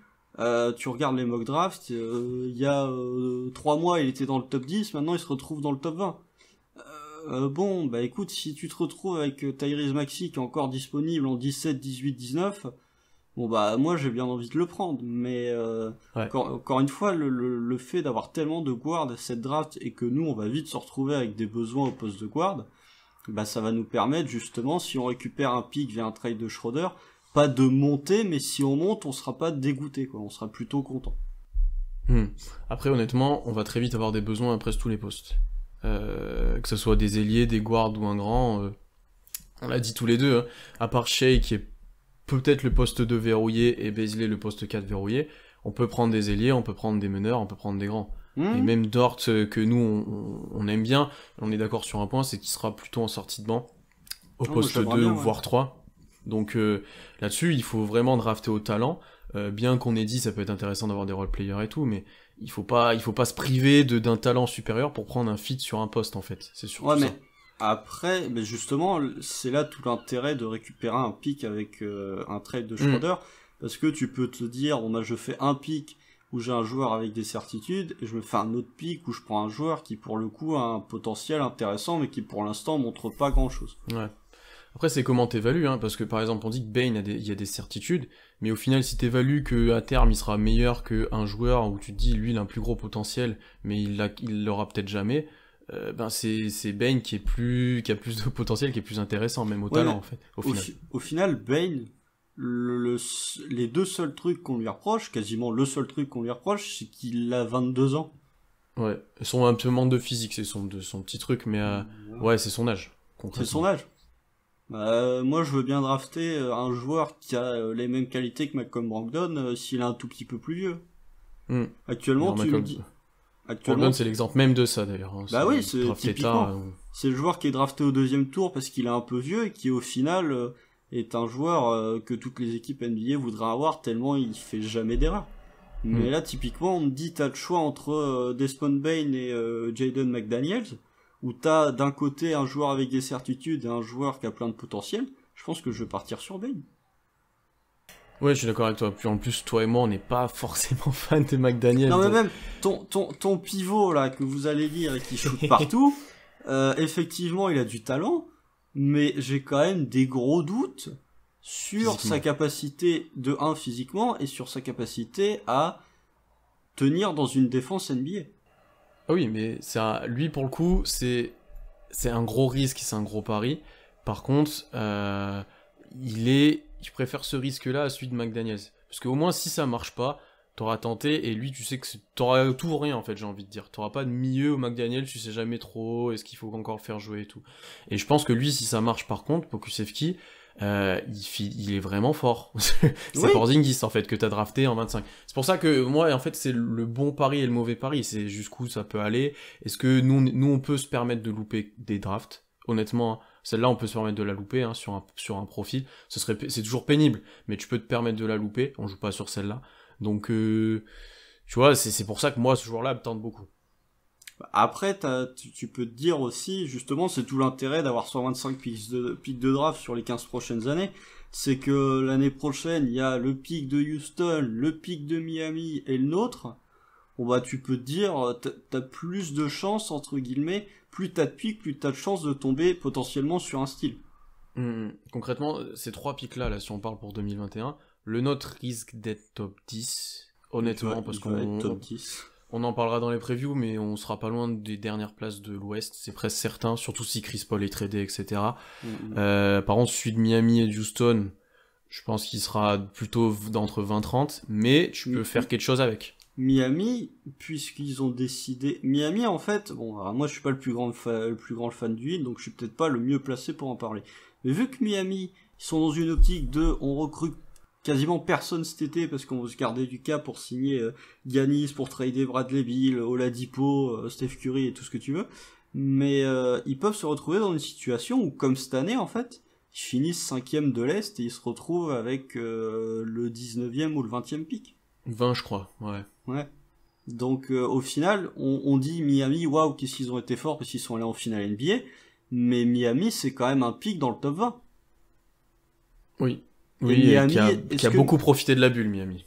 Speaker 2: tu regardes les mock drafts, il y a 3 mois il était dans le top 10, maintenant il se retrouve dans le top 20. Bon, bah écoute, si tu te retrouves avec Tyrese Maxey qui est encore disponible en 17, 18, 19, bon bah moi j'ai bien envie de le prendre, mais
Speaker 1: ouais.
Speaker 2: encore une fois, le fait d'avoir tellement de guards à cette draft et que nous on va vite se retrouver avec des besoins au poste de guard, bah ça va nous permettre justement, si on récupère un pick via un trade de Schroeder, pas de monter, mais si on monte, on sera pas dégoûté, quoi, on sera plutôt content.
Speaker 1: Après honnêtement, on va très vite avoir des besoins à presque tous les postes. Que ce soit des ailiers, des guards ou un grand, on l'a dit tous les deux, hein, à part Shea qui est peut-être le poste 2 verrouillé et Bazley le poste 4 verrouillé, on peut prendre des ailiers, on peut prendre des meneurs, on peut prendre des grands. Et même Dort, que nous on aime bien, on est d'accord sur un point, c'est qu'il sera plutôt en sortie de banc, au poste 2 bien, voire 3. Donc là-dessus, il faut vraiment drafter au talent, bien qu'on ait dit ça peut être intéressant d'avoir des role-players et tout, mais il faut pas se priver d'un talent supérieur pour prendre un fit sur un poste en fait, c'est surtout ça.
Speaker 2: Après, mais justement, c'est là tout l'intérêt de récupérer un pick avec un trade de Schroeder, parce que tu peux te dire, bon bah je fais un pick où j'ai un joueur avec des certitudes, et je me fais un autre pick où je prends un joueur qui pour le coup a un potentiel intéressant, mais qui pour l'instant montre pas grand chose.
Speaker 1: Ouais. Après c'est comment t'évalues, hein, parce que par exemple on dit que Bane il y a des certitudes, mais au final si t'évalues qu'à terme il sera meilleur qu'un joueur où tu te dis lui il a un plus gros potentiel, mais il l'aura peut-être jamais, ben c'est Bane qui a plus de potentiel, qui est plus intéressant même au talent en fait.
Speaker 2: Au final Bane, les deux seuls trucs qu'on lui reproche, quasiment le seul truc qu'on lui reproche, c'est qu'il a 22 ans.
Speaker 1: Ouais, un peu manque de physique, c'est son petit truc, mais ouais c'est son âge.
Speaker 2: C'est son âge. Moi je veux bien drafter un joueur qui a les mêmes qualités que Malcolm Brogdon s'il est un tout petit peu plus vieux. Actuellement tu me dis...
Speaker 1: Brogdon c'est l'exemple même de ça d'ailleurs. Hein.
Speaker 2: Bah oui, c'est typiquement. C'est le joueur qui est drafté au 2e tour parce qu'il est un peu vieux et qui au final est un joueur que toutes les équipes NBA voudraient avoir tellement il fait jamais d'erreur. Mais là typiquement on me dit t'as le choix entre Desmond Bane et Jaden McDaniels, où t'as d'un côté un joueur avec des certitudes et un joueur qui a plein de potentiel. Je pense que je vais partir sur Bane.
Speaker 1: Ouais, je suis d'accord avec toi. Puis en plus, toi et moi, on n'est pas forcément fan de McDaniels.
Speaker 2: Non, mais même ton pivot là que vous allez lire et qui shoot partout, effectivement, il a du talent, mais j'ai quand même des gros doutes sur sa capacité de 1 physiquement et sur sa capacité à tenir dans une défense NBA.
Speaker 1: Ah oui, mais lui pour le coup, c'est un gros risque, c'est un gros pari. Par contre, je préfère ce risque-là à celui de McDaniels. Parce qu'au moins, si ça marche pas, t'auras tenté, et lui, tu sais que t'auras tout ou rien, en fait, j'ai envie de dire. T'auras pas de milieu au McDaniels, tu sais jamais trop, est-ce qu'il faut encore le faire jouer et tout. Et je pense que lui, si ça marche par contre, Pokusevski, il est vraiment fort. C'est Porzingis, en fait, que t'as drafté en 25. C'est pour ça que, moi, en fait, c'est le bon pari et le mauvais pari. C'est jusqu'où ça peut aller. Est-ce que nous, on peut se permettre de louper des drafts? Honnêtement, Celle-là, on peut se permettre de la louper hein, sur un profil. C'est toujours pénible, mais tu peux te permettre de la louper. On joue pas sur celle-là. Donc, tu vois, c'est pour ça que moi, ce joueur-là me tente beaucoup.
Speaker 2: Après, tu peux te dire aussi, justement, c'est tout l'intérêt d'avoir 125 pics de draft sur les 15 prochaines années. C'est que l'année prochaine, il y a le pic de Houston, le pic de Miami et le nôtre. Bon bah tu peux te dire, t'as plus de chances, entre guillemets, plus t'as de pics, plus t'as de chances de tomber potentiellement sur un style.
Speaker 1: Concrètement, ces 3 pics-là, si on parle pour 2021, le nôtre risque d'être top 10, honnêtement, parce qu'on on en parlera dans les previews, mais on sera pas loin des dernières places de l'Ouest, c'est presque certain, surtout si Chris Paul est tradé, etc. Par contre, celui de Miami et de Houston, je pense qu'il sera plutôt d'entre 20-30, mais tu peux faire quelque chose avec.
Speaker 2: Miami, puisqu'ils ont décidé... Miami, en fait, bon, alors moi je suis pas le plus grand fan du hit, donc je suis peut-être pas le mieux placé pour en parler. Mais vu que Miami, ils sont dans une optique de... On recrute quasiment personne cet été, parce qu'on veut se garder du cap pour signer Giannis, pour trader Bradley Beal, Oladipo, Steph Curry et tout ce que tu veux. Mais ils peuvent se retrouver dans une situation où, comme cette année, en fait, ils finissent 5e de l'Est et ils se retrouvent avec le 19e ou le 20e pick.
Speaker 1: 20 je crois, ouais.
Speaker 2: Ouais. Donc au final, on dit Miami, waouh, qu'est-ce qu'ils ont été forts parce qu'ils sont allés en finale NBA, mais Miami c'est quand même un pic dans le top 20.
Speaker 1: Oui, Miami, qui a beaucoup profité de la bulle, Miami.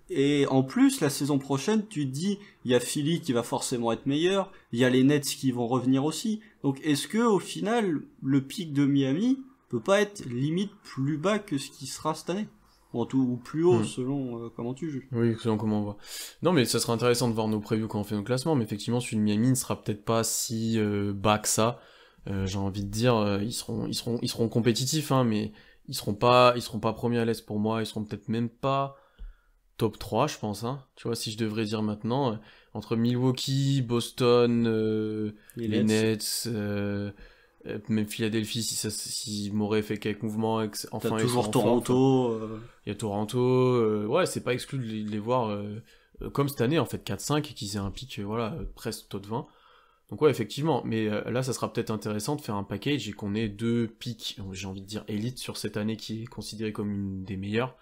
Speaker 2: Et en plus, la saison prochaine, tu te dis, il y a Philly qui va forcément être meilleur, il y a les Nets qui vont revenir aussi. Donc est-ce que au final, le pic de Miami peut pas être limite plus bas que ce qui sera cette année? Ou plus haut, selon comment tu juges.
Speaker 1: Oui, selon comment on voit. Non, mais ça sera intéressant de voir nos previews quand on fait nos classements, mais effectivement, celui de Miami ne sera peut-être pas si bas que ça. J'ai envie de dire, ils seront compétitifs, hein, mais ils seront pas premiers à l'Est pour moi, ils seront peut-être même pas top 3, je pense, hein. Tu vois, si je devrais dire maintenant, entre Milwaukee, Boston, les Nets, même Philadelphie, si Morey fait quelques mouvements, enfin
Speaker 2: t'as toujours Toronto.
Speaker 1: Il y a Toronto, ouais, c'est pas exclu de les voir comme cette année en fait 4-5 et qu'ils aient un pic presque top 20. Donc ouais, effectivement, mais là ça sera peut-être intéressant de faire un package et qu'on ait 2 pics, j'ai envie de dire élite sur cette année qui est considérée comme une des meilleures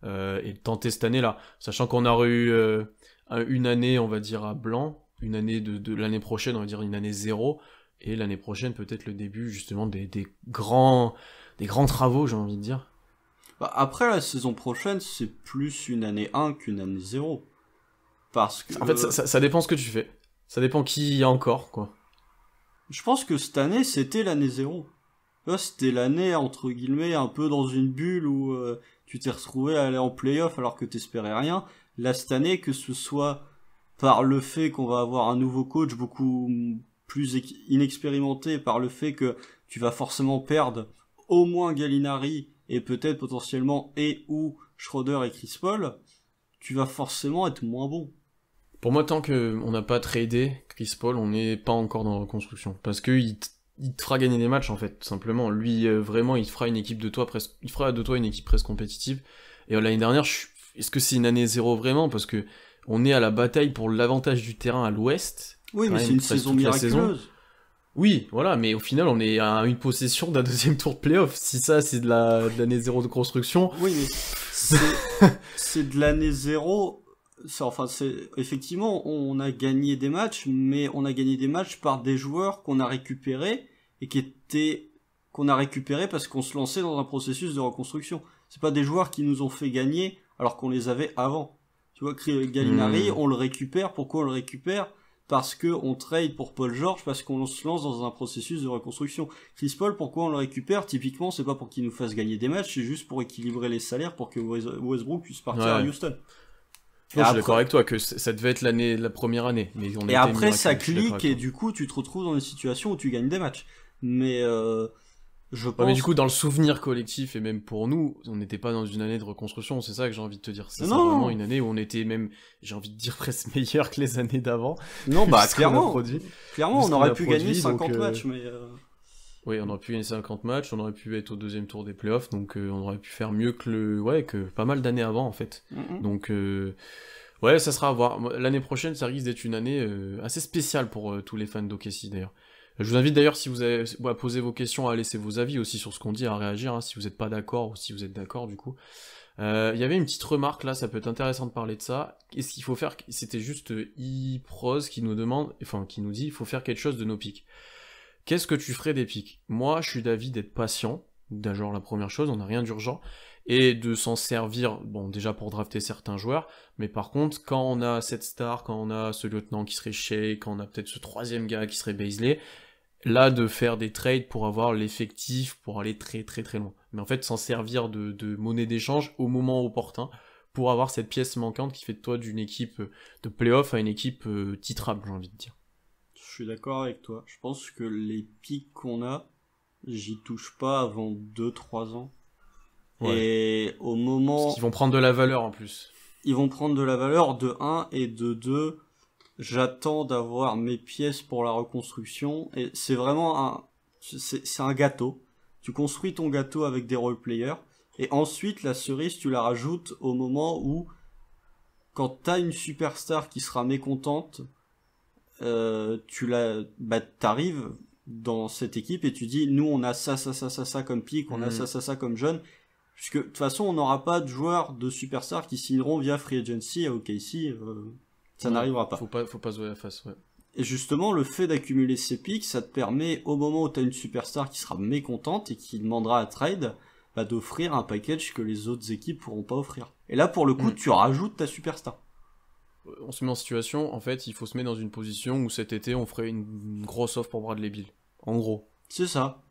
Speaker 1: et de tenter cette année-là, sachant qu'on aurait eu une année, on va dire à blanc, une année de l'année prochaine, on va dire une année 0. Et l'année prochaine, peut-être le début, justement, des grands travaux, j'ai envie de dire.
Speaker 2: Bah, après, la saison prochaine, c'est plus une année 1 qu'une année 0. Parce que...
Speaker 1: En fait, ça dépend ce que tu fais. Ça dépend qui y a encore, quoi.
Speaker 2: Je pense que cette année, c'était l'année 0. Là, c'était l'année, entre guillemets, un peu dans une bulle où tu t'es retrouvé à aller en play-off alors que t'espérais rien. Là, cette année, que ce soit par le fait qu'on va avoir un nouveau coach beaucoup plus inexpérimenté, par le fait que tu vas forcément perdre au moins Gallinari et peut-être potentiellement ou Schroeder et Chris Paul, tu vas forcément être moins bon.
Speaker 1: Pour moi, tant qu'on n'a pas tradé Chris Paul, on n'est pas encore dans la reconstruction. Parce que il te fera gagner des matchs, en fait, tout simplement. Lui, vraiment, il fera une équipe de toi il fera de toi une équipe presque compétitive. Et l'année dernière, est-ce que c'est une année 0 vraiment? Parce que on est à la bataille pour l'avantage du terrain à l'ouest.
Speaker 2: Oui, mais c'est une saison miraculeuse.
Speaker 1: Oui, voilà, mais au final, on est à une possession d'un deuxième tour de playoff. Si ça, c'est de l'année 0 de construction.
Speaker 2: Oui, mais c'est de l'année 0. Effectivement, on a gagné des matchs, mais on a gagné des matchs par des joueurs qu'on a récupérés et qu'on a récupérés parce qu'on se lançait dans un processus de reconstruction. C'est pas des joueurs qui nous ont fait gagner alors qu'on les avait avant. Tu vois, Gallinari, on le récupère. Pourquoi on le récupère? Parce que on trade pour Paul George, parce qu'on se lance dans un processus de reconstruction. Chris Paul, pourquoi on le récupère? Typiquement, c'est pas pour qu'il nous fasse gagner des matchs, c'est juste pour équilibrer les salaires pour que Westbrook puisse partir à Houston.
Speaker 1: Je suis d'accord avec toi que ça devait être la première année. Mais
Speaker 2: et après, ça clique et du coup, tu te retrouves dans une situation où tu gagnes des matchs. Mais je pense...
Speaker 1: mais du coup, dans le souvenir collectif et même pour nous, on n'était pas dans une année de reconstruction, c'est ça que j'ai envie de te dire. C'est vraiment une année où on était même, j'ai envie de dire, presque meilleur que les années d'avant.
Speaker 2: Non, bah clairement, on aurait pu gagner 50 matchs, mais...
Speaker 1: Oui, on aurait pu gagner 50 matchs, on aurait pu être au deuxième tour des playoffs, donc on aurait pu faire mieux que pas mal d'années avant, en fait. Donc, ouais, ça sera à voir. L'année prochaine, ça risque d'être une année assez spéciale pour tous les fans d'OKC, d'ailleurs. Je vous invite d'ailleurs, si vous avez à poser vos questions, à laisser vos avis aussi sur ce qu'on dit, à réagir, hein, si vous n'êtes pas d'accord ou si vous êtes d'accord du coup. Il y avait une petite remarque là, ça peut être intéressant de parler de ça. Qu'est-ce qu'il faut faire? C'était juste iPros qui nous demande, enfin qui nous dit, il faut faire quelque chose de nos pics. Qu'est-ce que tu ferais des pics? Moi, je suis d'avis d'être patient, genre la première chose, on n'a rien d'urgent, et de s'en servir, bon déjà pour drafter certains joueurs, mais par contre, quand on a cette star, quand on a ce lieutenant qui serait Shea, quand on a peut-être ce troisième gars qui serait Bazley, là de faire des trades pour avoir l'effectif pour aller très très très loin. Mais en fait s'en servir de monnaie d'échange au moment opportun pour avoir cette pièce manquante qui fait de toi d'une équipe de playoff à une équipe titrable, j'ai envie de dire.
Speaker 2: Je suis d'accord avec toi. Je pense que les pics qu'on a, j'y touche pas avant 2-3 ans.
Speaker 1: Ouais.
Speaker 2: Et au moment...
Speaker 1: Parce qu'ils vont prendre de la valeur en plus.
Speaker 2: Ils vont prendre de la valeur de 1 et de 2. J'attends d'avoir mes pièces pour la reconstruction. Et c'est vraiment c'est un gâteau. Tu construis ton gâteau avec des roleplayers. Et ensuite, la cerise, tu la rajoutes au moment où, quand t'as une superstar qui sera mécontente, t'arrives dans cette équipe et tu dis, nous, on a ça comme pick, on a ça comme jeune. Puisque, de toute façon, on n'aura pas de joueurs de superstars qui signeront via Free Agency à OKC. Ça n'arrivera pas.
Speaker 1: Faut pas se voir la face, ouais.
Speaker 2: Et justement, le fait d'accumuler ces picks, ça te permet, au moment où tu as une superstar qui sera mécontente et qui demandera à trade, d'offrir un package que les autres équipes pourront pas offrir. Et là, pour le coup, tu rajoutes ta superstar.
Speaker 1: On se met en situation, en fait, il faut se mettre dans une position où cet été, on ferait une grosse offre pour Bradley Beal. En gros.
Speaker 2: C'est ça.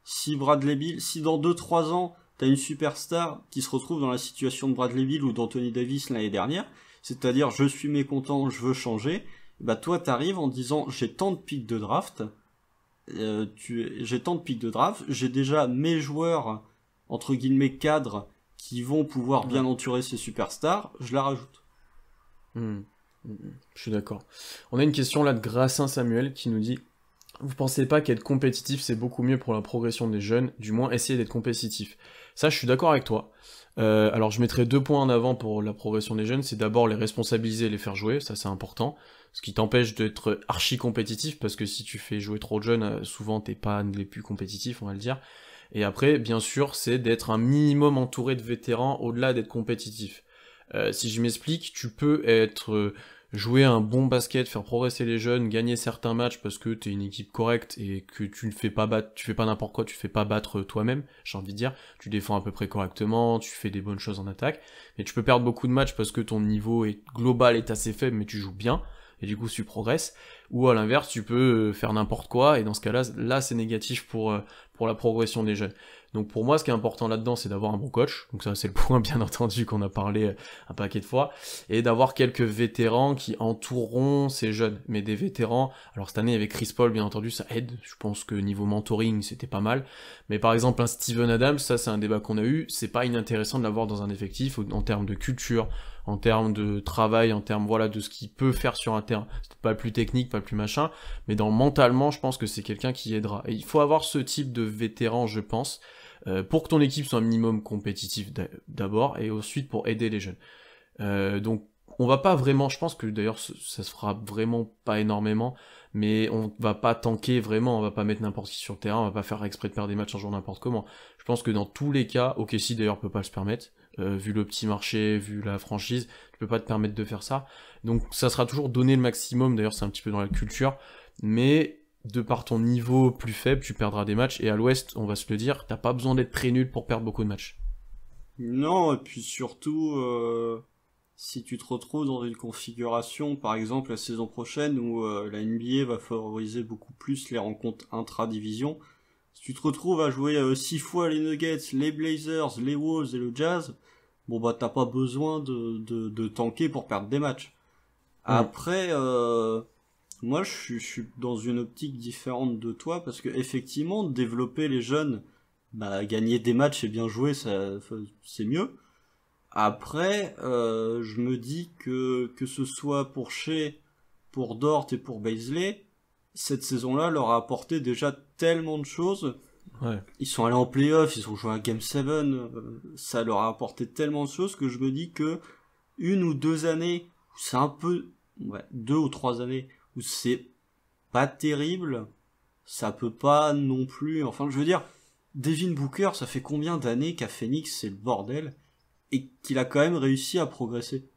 Speaker 2: Si Bradley Beal, si dans 2-3 ans, t'as une superstar qui se retrouve dans la situation de Bradley Beal ou d'Anthony Davis l'année dernière, c'est-à-dire je suis mécontent, je veux changer, toi t'arrives en disant j'ai tant de pics de draft, j'ai déjà mes joueurs entre guillemets cadres qui vont pouvoir bien entourer ces superstars, je la rajoute.
Speaker 1: Je suis d'accord. On a une question là de Grassin Samuel qui nous dit: vous pensez pas qu'être compétitif c'est beaucoup mieux pour la progression des jeunes, du moins essayer d'être compétitif? Ça, je suis d'accord avec toi. Alors je mettrai 2 points en avant pour la progression des jeunes, c'est d'abord les responsabiliser et les faire jouer, ça c'est important, ce qui t'empêche d'être archi compétitif, parce que si tu fais jouer trop de jeunes, souvent t'es pas les plus compétitifs, on va le dire. Et après, bien sûr, c'est d'être un minimum entouré de vétérans au-delà d'être compétitif. Si je m'explique, tu peux être jouer un bon basket, faire progresser les jeunes, gagner certains matchs parce que t'es une équipe correcte et que tu ne fais pas battre, tu fais pas n'importe quoi, tu fais pas battre toi-même, j'ai envie de dire, tu défends à peu près correctement, tu fais des bonnes choses en attaque, mais tu peux perdre beaucoup de matchs parce que ton niveau global est assez faible mais tu joues bien, et du coup tu progresses, ou à l'inverse tu peux faire n'importe quoi, et dans ce cas-là, là c'est négatif pour la progression des jeunes. Donc pour moi, ce qui est important là-dedans, c'est d'avoir un bon coach. Donc ça, c'est le point, bien entendu, qu'on a parlé un paquet de fois. Et d'avoir quelques vétérans qui entoureront ces jeunes. Mais des vétérans, alors cette année, avec Chris Paul, bien entendu, ça aide. Je pense que niveau mentoring, c'était pas mal. Mais par exemple, un Steven Adams, ça, c'est un débat qu'on a eu. C'est pas inintéressant de l'avoir dans un effectif, en termes de culture, en termes de travail, en termes, voilà, de ce qu'il peut faire sur un terrain. C'est pas le plus technique, pas le plus machin. Mais mentalement, je pense que c'est quelqu'un qui aidera. Et il faut avoir ce type de vétéran, je pense, pour que ton équipe soit un minimum compétitif d'abord, et ensuite pour aider les jeunes. Donc on va pas vraiment, je pense que d'ailleurs ça se fera vraiment pas énormément, mais on va pas tanker vraiment, on va pas mettre n'importe qui sur le terrain, on va pas faire exprès de perdre des matchs en jouant n'importe comment. Je pense que dans tous les cas, OKC d'ailleurs peut pas se permettre, vu le petit marché, vu la franchise, tu peux pas te permettre de faire ça. Donc ça sera toujours donner le maximum, d'ailleurs c'est un petit peu dans la culture, mais de par ton niveau plus faible, tu perdras des matchs, et à l'Ouest, on va se le dire, t'as pas besoin d'être très nul pour perdre beaucoup de matchs.
Speaker 2: Non, et puis surtout, si tu te retrouves dans une configuration, par exemple la saison prochaine, où la NBA va favoriser beaucoup plus les rencontres intra-division, si tu te retrouves à jouer 6 fois les Nuggets, les Blazers, les Wolves et le Jazz, t'as pas besoin de tanker pour perdre des matchs. Après, moi, je suis dans une optique différente de toi, parce que effectivement, développer les jeunes, gagner des matchs et bien jouer, c'est mieux. Après, je me dis que ce soit pour Shea, pour Dort et pour Bazley, cette saison-là leur a apporté déjà tellement de choses.
Speaker 1: Ouais.
Speaker 2: Ils sont allés en playoff, ils ont joué un Game 7, ça leur a apporté tellement de choses que je me dis que 1 ou 2 années, c'est un peu, 2 ou 3 années, où c'est pas terrible, ça peut pas non plus... Enfin, je veux dire, Devin Booker, ça fait combien d'années qu'à Phoenix, c'est le bordel, et qu'il a quand même réussi à progresser.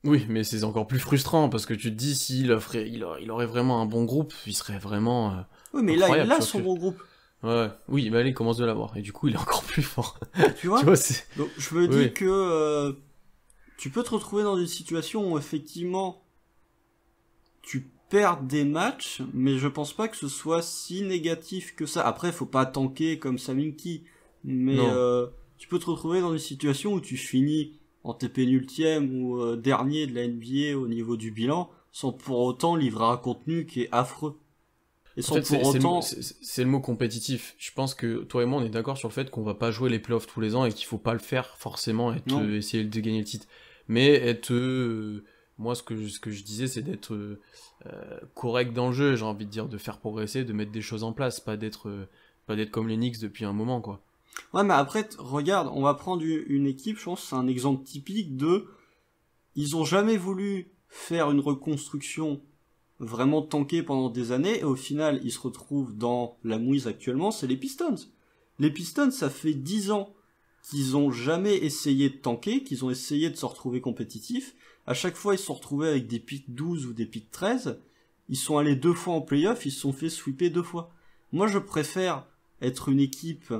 Speaker 1: Oui, mais c'est encore plus frustrant, parce que tu te dis, s'il il aurait vraiment un bon groupe, il serait vraiment
Speaker 2: Oui, mais là, il a son bon groupe.
Speaker 1: Ouais, oui, mais allez, il commence de l'avoir, et du coup, il est encore plus fort.
Speaker 2: Tu vois, donc, je me dis que tu peux te retrouver dans une situation où, effectivement, tu perds des matchs, mais je pense pas que ce soit si négatif que ça. Après, faut pas tanker comme Saminki, mais tu peux te retrouver dans une situation où tu finis en TP nultième ou dernier de la NBA au niveau du bilan, sans pour autant livrer un contenu qui est affreux. Et sans pour autant...
Speaker 1: C'est le mot compétitif. Je pense que toi et moi, on est d'accord sur le fait qu'on va pas jouer les playoffs tous les ans et qu'il faut pas le faire forcément et essayer de gagner le titre. Mais être... moi, ce que je disais, c'est d'être correct dans le jeu, j'ai envie de dire, de faire progresser, de mettre des choses en place, pas d'être comme les Knicks depuis un moment, quoi.
Speaker 2: Ouais, mais après, regarde, on va prendre une équipe, je pense que c'est un exemple typique de... Ils ont jamais voulu faire une reconstruction vraiment tankée pendant des années, et au final, ils se retrouvent dans la mouise actuellement, c'est les Pistons. Les Pistons, ça fait 10 ans qu'ils ont jamais essayé de tanker, qu'ils ont essayé de se retrouver compétitifs. À chaque fois, ils se sont retrouvés avec des pics 12 ou des pics 13. Ils sont allés 2 fois en playoff, ils se sont fait sweeper 2 fois. Moi, je préfère être une équipe...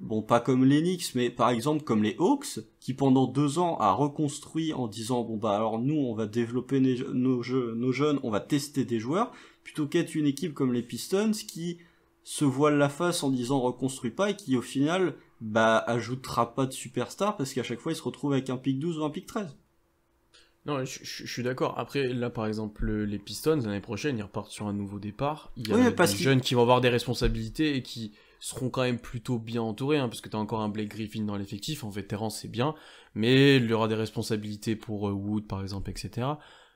Speaker 2: Bon, pas comme les Knicks, mais par exemple comme les Hawks, qui pendant 2 ans a reconstruit en disant bon bah alors nous on va développer nos jeunes, on va tester des joueurs, plutôt qu'être une équipe comme les Pistons qui se voile la face en disant reconstruit pas et qui au final bah ajoutera pas de superstar parce qu'à chaque fois ils se retrouvent avec un pick 12 ou un pick 13.
Speaker 1: Non, je suis d'accord. Après, là, par exemple, les Pistons, l'année prochaine, ils repartent sur un nouveau départ. Il y a des jeunes qui vont avoir des responsabilités et qui seront quand même plutôt bien entourés, hein, parce que t'as encore un Blake Griffin dans l'effectif, en vétéran, c'est bien, mais il y aura des responsabilités pour Wood, par exemple, etc.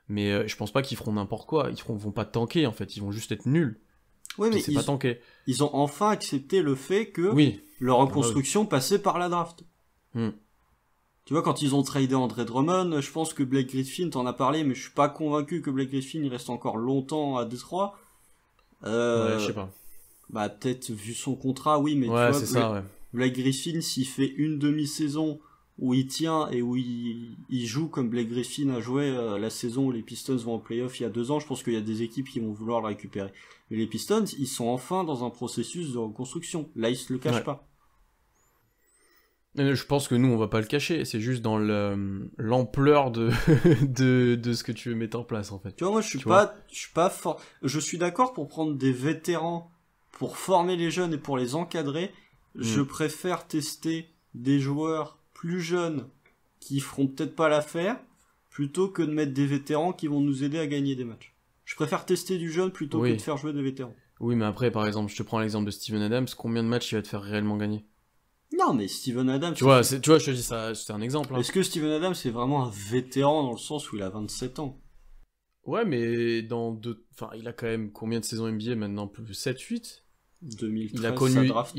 Speaker 1: Mais je pense pas qu'ils feront n'importe quoi. Vont pas tanker, en fait. Ils vont juste être nuls.
Speaker 2: Oui, mais
Speaker 1: c'est pas tanker.
Speaker 2: Ils ont enfin accepté le fait que leur reconstruction passait par la draft. Tu vois, quand ils ont tradé Andre Drummond, je pense que Blake Griffin, t'en as parlé, mais je suis pas convaincu que Blake Griffin il reste encore longtemps à Détroit.
Speaker 1: Ouais, je sais pas.
Speaker 2: Bah, peut-être vu son contrat, oui, mais
Speaker 1: ouais,
Speaker 2: tu vois,
Speaker 1: ouais.
Speaker 2: Blake Griffin, s'il fait une demi-saison où il tient et où il joue comme Blake Griffin a joué la saison où les Pistons vont en playoff il y a 2 ans, je pense qu'il y a des équipes qui vont vouloir le récupérer. Mais les Pistons, ils sont enfin dans un processus de reconstruction. Là, ils se le cachent pas.
Speaker 1: Je pense que nous, on va pas le cacher. C'est juste dans l'ampleur de ce que tu veux mettre en place, en fait.
Speaker 2: Tu vois, moi, je suis pas fort. Je suis d'accord pour prendre des vétérans pour former les jeunes et pour les encadrer. Je préfère tester des joueurs plus jeunes qui feront peut-être pas l'affaire plutôt que de mettre des vétérans qui vont nous aider à gagner des matchs. Je préfère tester du jeune plutôt que de faire jouer des vétérans.
Speaker 1: Oui, mais après, par exemple, je te prends l'exemple de Steven Adams. Combien de matchs il va te faire réellement gagner ?
Speaker 2: Non, mais Steven Adams...
Speaker 1: Tu vois, je te dis ça, c'est un exemple. Hein.
Speaker 2: Est-ce que Steven Adams est vraiment un vétéran dans le sens où il a 27 ans ?
Speaker 1: Ouais, mais il a quand même combien de saisons NBA maintenant ? Plus 7, 8 ?
Speaker 2: 2013,
Speaker 1: il a connu...
Speaker 2: sa draft.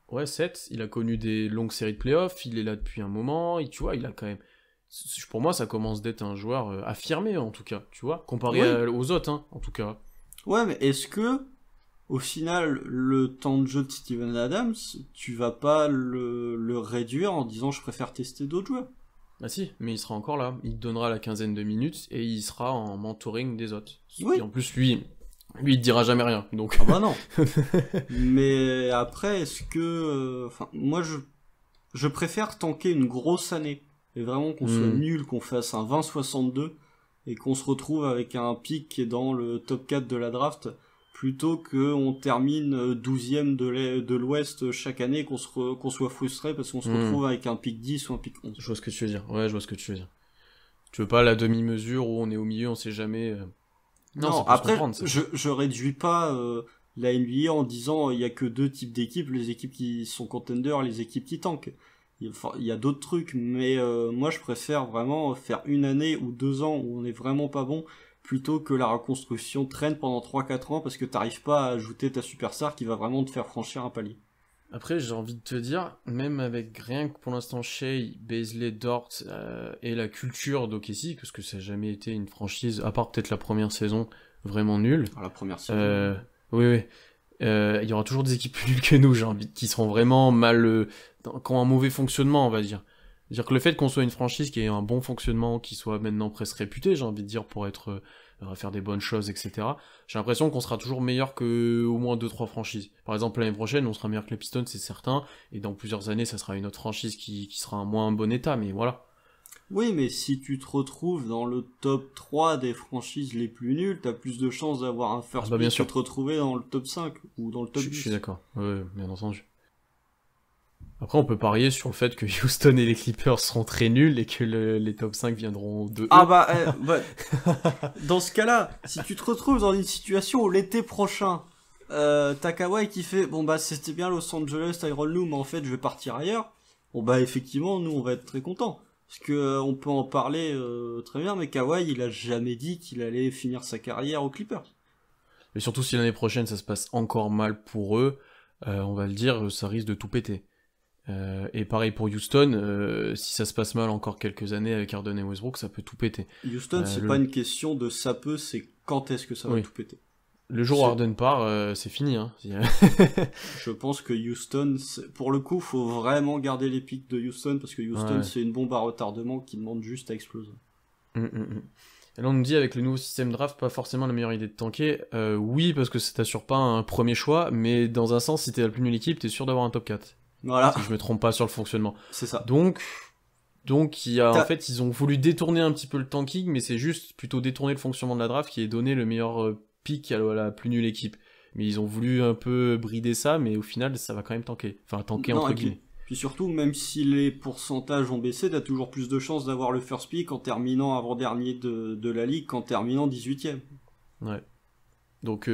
Speaker 1: Ouais, 7. Il a connu des longues séries de playoffs. Il est là depuis un moment. Tu vois, il a quand même... Pour moi, ça commence d'être un joueur affirmé, en tout cas. Tu vois, comparé aux autres, hein, en tout cas.
Speaker 2: Ouais, mais est-ce que... Au final, le temps de jeu de Steven Adams, tu vas pas le réduire en disant je préfère tester d'autres joueurs.
Speaker 1: Ah si, mais il sera encore là. Il te donnera la quinzaine de minutes et il sera en mentoring des autres.
Speaker 2: Oui.
Speaker 1: Et en plus, lui, il te dira jamais rien. Donc...
Speaker 2: Ah bah non. Mais après, est-ce que... moi, je préfère tanker une grosse année. Et vraiment qu'on soit nul, qu'on fasse un 20-62 et qu'on se retrouve avec un pic qui est dans le top 4 de la draft plutôt qu'on termine 12e de l'Ouest chaque année, qu'on soit frustré parce qu'on se retrouve avec un pick 10 ou un pick 11.
Speaker 1: Je vois ce que tu veux dire. Ouais, je vois ce que tu veux dire. Tu veux pas la demi-mesure où on est au milieu, on sait jamais...
Speaker 2: Non, après, je réduis pas la NBA en disant il y a que 2 types d'équipes, les équipes qui sont contenders, les équipes qui tankent. Il y a d'autres trucs, mais moi je préfère vraiment faire une année ou 2 ans où on est vraiment pas bon, plutôt que la reconstruction traîne pendant 3-4 ans parce que t'arrives pas à ajouter ta superstar qui va vraiment te faire franchir un palier.
Speaker 1: Après, j'ai envie de te dire, même avec rien que pour l'instant Shea, Bazley, Dort et la culture d'OKC, parce que ça n'a jamais été une franchise, à part peut-être la première saison, vraiment nuls.
Speaker 2: À la première saison.
Speaker 1: Oui. Il y aura toujours des équipes plus nulles que nous, j'ai envie, qui seront vraiment mal, qui ont un mauvais fonctionnement, on va dire. C'est-à-dire que le fait qu'on soit une franchise qui ait un bon fonctionnement, qui soit maintenant presque réputée, j'ai envie de dire, pour être faire des bonnes choses, etc. J'ai l'impression qu'on sera toujours meilleur que au moins 2-3 franchises. Par exemple, l'année prochaine, on sera meilleur que les Pistons, c'est certain, et dans plusieurs années, ça sera une autre franchise qui sera en moins bon état, mais voilà.
Speaker 2: Oui, mais si tu te retrouves dans le top 3 des franchises les plus nulles, t'as plus de chances d'avoir un first pick que de te retrouver dans le top 5 ou dans le top 10.
Speaker 1: Je suis d'accord, ouais, bien entendu. Après, on peut parier sur le fait que Houston et les Clippers seront très nuls et que les top 5 viendront de eux.
Speaker 2: Ah bah, dans ce cas-là, si tu te retrouves dans une situation où l'été prochain, t'as Kawhi qui fait, bon bah c'était bien Los Angeles, Tyronn Lue, mais en fait je vais partir ailleurs, bon bah effectivement, nous on va être très contents. Parce que on peut en parler très bien, mais Kawhi il a jamais dit qu'il allait finir sa carrière aux Clippers.
Speaker 1: Mais surtout si l'année prochaine ça se passe encore mal pour eux, on va le dire, ça risque de tout péter. Et pareil pour Houston, si ça se passe mal encore quelques années avec Harden et Westbrook, ça peut tout péter.
Speaker 2: Houston, c'est pas une question de ça peut, c'est quand est-ce que ça va tout péter.
Speaker 1: Le jour où Harden part, c'est fini. Hein.
Speaker 2: Je pense que Houston, pour le coup, faut vraiment garder les pics de Houston, parce que Houston, c'est une bombe à retardement qui demande juste à exploser.
Speaker 1: Et là, on nous dit, avec le nouveau système draft, pas forcément la meilleure idée de tanker. Oui, parce que ça t'assure pas un premier choix, mais dans un sens, si t'es la plus nulle équipe, t'es sûr d'avoir un top 4.
Speaker 2: Voilà.
Speaker 1: Si je me trompe pas sur le fonctionnement.
Speaker 2: C'est ça.
Speaker 1: Donc en fait, ils ont voulu détourner un petit peu le tanking, mais c'est juste plutôt détourner le fonctionnement de la draft qui est donné le meilleur pick à la plus nulle équipe. Mais ils ont voulu un peu brider ça, mais au final, ça va quand même tanker. Enfin, tanker entre guillemets.
Speaker 2: Puis surtout, même si les pourcentages ont baissé, t'as toujours plus de chances d'avoir le first pick en terminant avant-dernier de la ligue qu'en terminant 18ème.
Speaker 1: Ouais. Donc,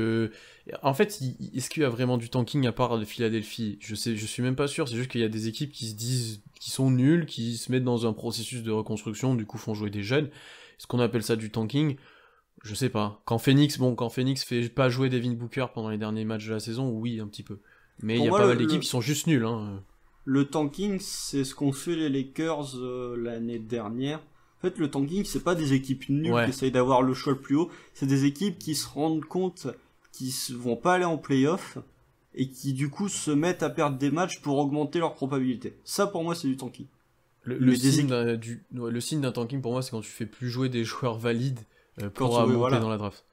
Speaker 1: en fait, est-ce qu'il y a vraiment du tanking à part de Philadelphie ? Je suis même pas sûr. C'est juste qu'il y a des équipes qui se disent, qui sont nulles, qui se mettent dans un processus de reconstruction, du coup font jouer des jeunes. Est-ce qu'on appelle ça du tanking ? Je sais pas. Quand Phoenix fait pas jouer Devin Booker pendant les derniers matchs de la saison, oui, un petit peu. Mais il y a pas mal d'équipes qui sont juste nulles. Hein.
Speaker 2: Le tanking, c'est ce qu'ont fait les Lakers l'année dernière. En fait, le tanking, c'est pas des équipes nulles qui essayent d'avoir le choix le plus haut, c'est des équipes qui se rendent compte qu'ils vont pas aller en play-off et qui du coup se mettent à perdre des matchs pour augmenter leur probabilité. Ça, pour moi, c'est du tanking.
Speaker 1: Le signe d'un tanking, pour moi, c'est quand tu fais plus jouer des joueurs valides pour monter dans la draft.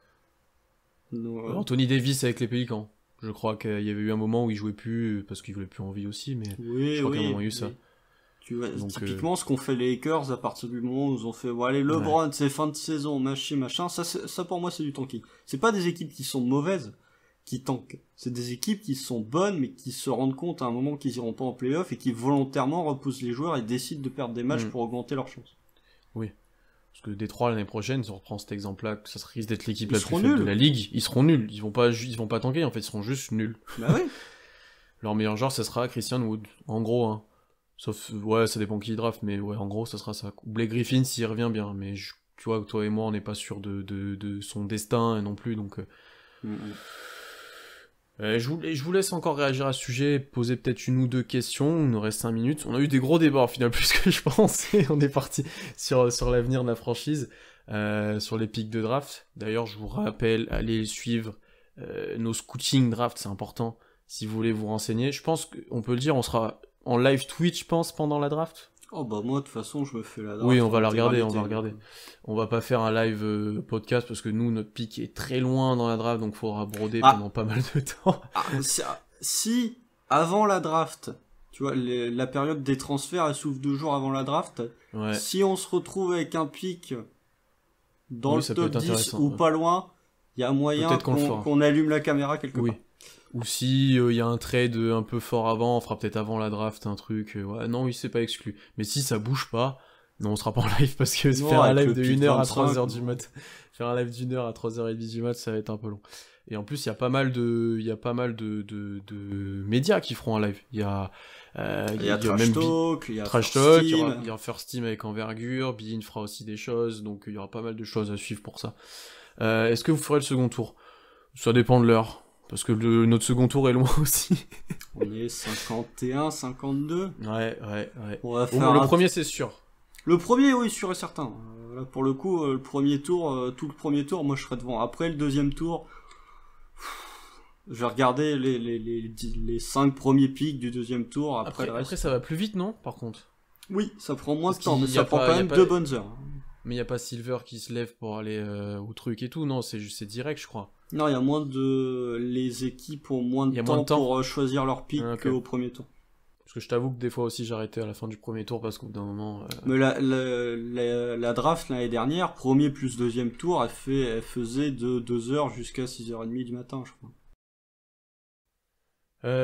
Speaker 1: Anthony Davis avec les Pélicans. Je crois qu'il y avait eu un moment où il jouait plus parce qu'il voulait plus en vie aussi, mais je crois qu'il y a un moment il y a eu ça.
Speaker 2: Tu vois, donc, typiquement, ce qu'ont fait les Lakers à partir du moment où ils ont fait, bon, allez, LeBron, c'est fin de saison, machin, ça pour moi, c'est du tanking. C'est pas des équipes qui sont mauvaises, qui tankent. C'est des équipes qui sont bonnes, mais qui se rendent compte à un moment qu'ils iront pas en playoff et qui volontairement repoussent les joueurs et décident de perdre des matchs pour augmenter leurs chances.
Speaker 1: Oui. Parce que Détroit, l'année prochaine, si on reprend cet exemple-là, que ça risque d'être l'équipe la plus faible de la ligue, ils seront nuls. Ils vont pas tanker, en fait, ils seront juste nuls.
Speaker 2: Bah oui.
Speaker 1: Leur meilleur joueur, ça sera Christian Wood. En gros, hein. Sauf, ouais, ça dépend qui draft, mais ouais, en gros, ça sera ça. Blake Griffin, s'il revient bien, mais tu vois, toi et moi, on n'est pas sûr de son destin non plus, donc... je vous laisse encore réagir à ce sujet, poser peut-être une ou deux questions, il nous reste 5 minutes. On a eu des gros débats, au final, plus que je pensais. On est parti sur l'avenir de la franchise, sur les pics de draft. D'ailleurs, je vous rappelle, allez suivre nos scouting draft, c'est important, si vous voulez vous renseigner. Je pense qu'on peut le dire, on sera... en live Twitch, je pense, pendant la draft.
Speaker 2: Oh bah moi, de toute façon, je me fais la draft.
Speaker 1: Oui, on va la regarder, On va pas faire un live podcast, parce que nous, notre pick est très loin dans la draft, donc il faudra broder pendant pas mal de temps.
Speaker 2: Si, avant la draft, tu vois, la période des transferts, elle s'ouvre 2 jours avant la draft, si on se retrouve avec un pick dans le top 10 ou pas loin, il y a moyen qu'on allume la caméra quelque part.
Speaker 1: Ou si y a un trade un peu fort avant, on fera peut-être avant la draft un truc. Non, oui, c'est pas exclu. Mais si ça bouge pas, non, on sera pas en live parce que faire un live de 1h à 3h du mat, faire un live d'1h à 3h30 du mat, ça va être un peu long. Et en plus, il y a pas mal de médias qui feront un live. Il y a
Speaker 2: Trash Talk, il y a
Speaker 1: Trash Talk, il y a First Team avec envergure, Bein fera aussi des choses, donc il y aura pas mal de choses à suivre pour ça. Est-ce que vous ferez le second tour ? Ça dépend de l'heure. Parce que notre second tour est loin aussi.
Speaker 2: On est 51, 52.
Speaker 1: Ouais.
Speaker 2: On va faire
Speaker 1: le premier, c'est sûr.
Speaker 2: Le premier, oui, sûr et certain. Là, pour le coup, le premier tour, tout le premier tour, moi je serais devant. Après le deuxième tour, je vais regarder les 5 premiers pics du deuxième tour. Après, le reste.
Speaker 1: Après, ça va plus vite, non? Par contre.
Speaker 2: Oui, ça prend moins de
Speaker 1: Parce
Speaker 2: temps, mais
Speaker 1: qu'il y
Speaker 2: ça
Speaker 1: a
Speaker 2: prend
Speaker 1: pas-
Speaker 2: quand
Speaker 1: il y a
Speaker 2: même
Speaker 1: pas-
Speaker 2: 2 bonnes heures.
Speaker 1: Mais il n'y a pas Silver qui se lève pour aller au truc et tout, non, c'est direct, je crois.
Speaker 2: Non, il y a moins de... Les équipes ont moins
Speaker 1: Il
Speaker 2: de
Speaker 1: y a
Speaker 2: temps,
Speaker 1: moins de temps.
Speaker 2: pour choisir leur pic
Speaker 1: Ah, ok.
Speaker 2: qu'au premier tour.
Speaker 1: Parce que je t'avoue que des fois aussi j'arrêtais à la fin du premier tour parce qu'au bout d'un moment.
Speaker 2: Mais la draft l'année dernière, premier plus deuxième tour, elle faisait de 2h jusqu'à 6h30 du matin, je crois.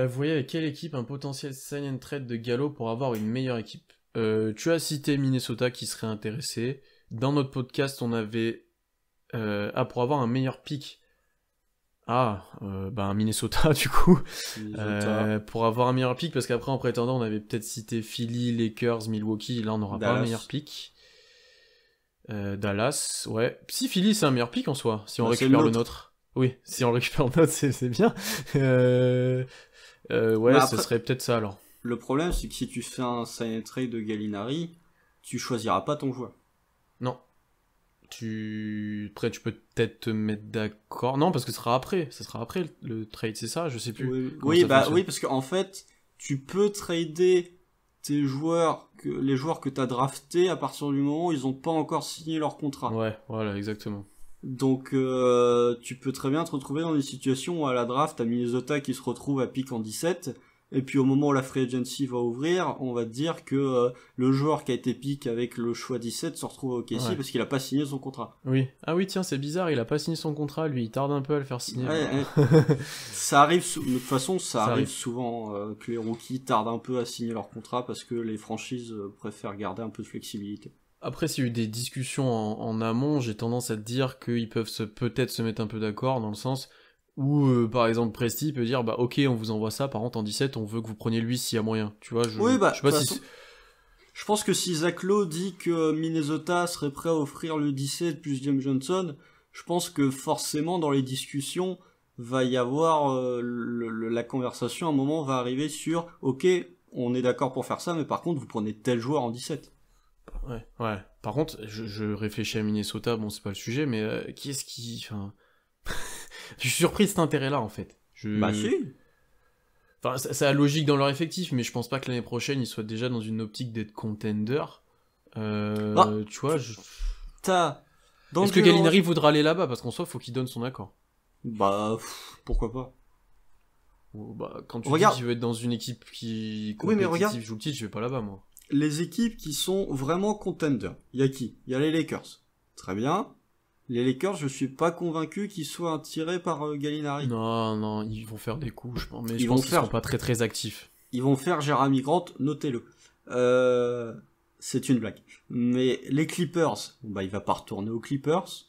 Speaker 1: Vous voyez avec quelle équipe un potentiel sign and trade de Gallo pour avoir une meilleure équipe? Tu as cité Minnesota qui serait intéressé. Dans notre podcast, on avait pour avoir un meilleur pick. Minnesota du coup.
Speaker 2: Minnesota.
Speaker 1: Pour avoir un meilleur pick, parce qu'après en prétendant, on avait peut-être cité Philly, Lakers, Milwaukee. Là, on n'aura pas un meilleur pick. Dallas, ouais. Si Philly, c'est un meilleur pick en soi, si on récupère le nôtre. Oui, si on récupère le nôtre, c'est bien. Après, ce serait peut-être ça alors.
Speaker 2: Le problème, c'est que si tu fais un sign and trade de Gallinari, tu choisiras pas ton joueur.
Speaker 1: Non. Après, tu peux peut-être te mettre d'accord. Non, parce que ça sera après le trade, c'est ça? Je sais plus.
Speaker 2: Oui, parce qu'en fait, tu peux trader tes joueurs, les joueurs que t'as draftés à partir du moment où ils ont pas encore signé leur contrat.
Speaker 1: Ouais, voilà, exactement.
Speaker 2: Donc, tu peux très bien te retrouver dans des situations où à la draft, t'as Minnesota qui se retrouve à pick en 17, et puis au moment où la free agency va ouvrir, on va te dire que le joueur qui a été pick avec le choix 17 se retrouve au OKC parce qu'il a pas signé son contrat.
Speaker 1: Oui. Ah oui, tiens, c'est bizarre, il a pas signé son contrat, lui, il tarde un peu à le faire signer.
Speaker 2: Ouais. Ça arrive, de toute façon, ça arrive souvent que les rookies tardent un peu à signer leur contrat parce que les franchises préfèrent garder un peu de flexibilité.
Speaker 1: Après, s'il y a eu des discussions en amont, j'ai tendance à te dire qu'ils peuvent peut-être se mettre un peu d'accord, dans le sens où, par exemple, Presti peut dire, bah ok, on vous envoie ça, par contre, en 17, on veut que vous preniez lui s'il y a moyen. Tu vois, je sais pas si...
Speaker 2: Je pense que si Zach Lowe dit que Minnesota serait prêt à offrir le 17 plus James Johnson, je pense que forcément, dans les discussions, va y avoir la conversation, à un moment, va arriver sur, ok, on est d'accord pour faire ça, mais par contre, vous prenez tel joueur en 17.
Speaker 1: Ouais. Par contre, je réfléchis à Minnesota, bon, c'est pas le sujet, mais qui est-ce qui... Enfin... je suis surpris de cet intérêt-là, en fait.
Speaker 2: Bah si.
Speaker 1: Enfin, ça a logique dans leur effectif, mais je pense pas que l'année prochaine, ils soient déjà dans une optique d'être contender. Tu vois, Est-ce que Gallinari voudra aller là-bas? Parce qu'en soi, faut qu'il donne son accord.
Speaker 2: Bah, pourquoi pas.
Speaker 1: Quand tu dis qu'il veut être dans une équipe qui compétitive, joue le titre, je vais pas là-bas, moi.
Speaker 2: Les équipes qui sont vraiment contenders, il y a qui? Il y a les Lakers. Très bien. Les Lakers, je suis pas convaincu qu'ils soient attirés par Gallinari.
Speaker 1: Non, ils vont faire des coups, je pense, mais je pense qu'ils seront pas très très actifs.
Speaker 2: Ils vont faire Jeremy Grant, notez-le. C'est une blague. Mais les Clippers, il va pas retourner aux Clippers.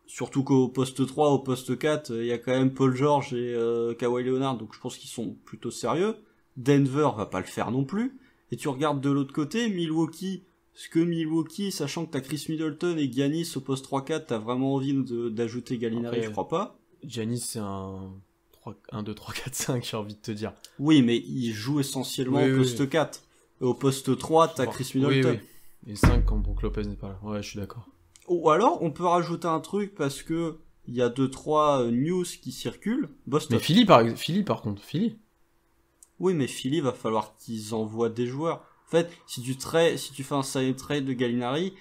Speaker 2: Surtout qu'au poste 3, au poste 4, il y a quand même Paul George et Kawhi Leonard, donc je pense qu'ils sont plutôt sérieux. Denver va pas le faire non plus. Et tu regardes de l'autre côté, Milwaukee, sachant que t'as Chris Middleton et Giannis au poste 3-4, t'as vraiment envie d'ajouter Gallinari? Après, je crois pas.
Speaker 1: Giannis, c'est un 2, 3, 4, 5, j'ai envie de te dire.
Speaker 2: Oui, mais il joue essentiellement au poste 4. Et au poste 3, t'as Chris Middleton.
Speaker 1: Oui. Et 5 quand Brook Lopez n'est pas là. Ouais, je suis d'accord.
Speaker 2: Ou alors, on peut rajouter un truc parce que il y a 2-3 news qui circulent. Boston.
Speaker 1: Mais Philly par contre.
Speaker 2: Oui, mais Philly, va falloir qu'ils envoient des joueurs. En fait, si tu fais un sign trade de Gallinari,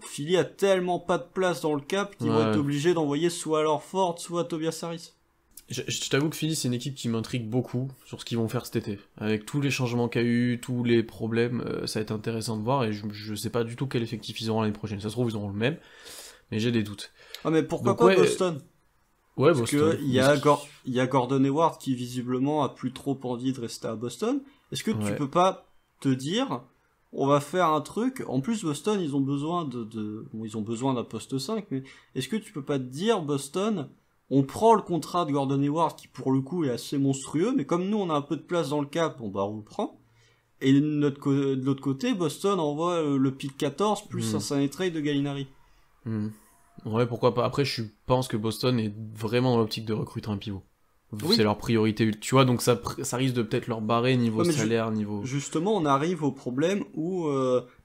Speaker 2: Philly a tellement pas de place dans le cap qu'ils vont être obligés d'envoyer soit alors Ford, soit Tobias Harris.
Speaker 1: Je t'avoue que Philly, c'est une équipe qui m'intrigue beaucoup sur ce qu'ils vont faire cet été. Avec tous les changements qu'il y a eu, tous les problèmes, ça va être intéressant de voir, et je sais pas du tout quel effectif ils auront l'année prochaine. Ça se trouve, ils auront le même, mais j'ai des doutes.
Speaker 2: Ah, mais pourquoi pas Boston?
Speaker 1: Ouais,
Speaker 2: parce
Speaker 1: Boston.
Speaker 2: Il y a Gordon Hayward qui visiblement a plus trop envie de rester à Boston. Est-ce que tu peux pas te dire, on va faire un truc, en plus Boston, ils ont besoin ils ont besoin d'un poste 5, mais est-ce que tu peux pas te dire, Boston, on prend le contrat de Gordon Hayward qui pour le coup est assez monstrueux, mais comme nous on a un peu de place dans le cap, on le prend. Et de l'autre côté, Boston envoie le pick 14 plus un sign trade de Gallinari.
Speaker 1: Ouais, pourquoi pas. Après, je pense que Boston est vraiment dans l'optique de recruter un pivot.
Speaker 2: Oui.
Speaker 1: C'est leur priorité, tu vois, donc ça risque de peut-être leur barrer niveau salaire, niveau...
Speaker 2: Justement, on arrive au problème où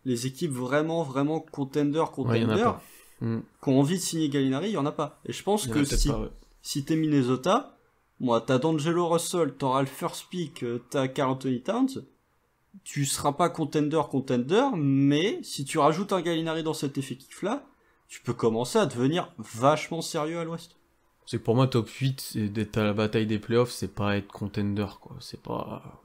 Speaker 2: les équipes vraiment contender,
Speaker 1: Ouais, y en a pas.
Speaker 2: qui ont envie de signer Gallinari, il y en a pas. Et je pense que si t'es Minnesota, moi, t'as D'Angelo Russell, t'auras le first pick, t'as Karl Anthony Towns, tu seras pas contender, mais si tu rajoutes un Gallinari dans cet effectif-là, tu peux commencer à devenir vachement sérieux à l'Ouest.
Speaker 1: C'est que pour moi, top 8, et d'être à la bataille des playoffs, c'est pas être contender, quoi. C'est pas...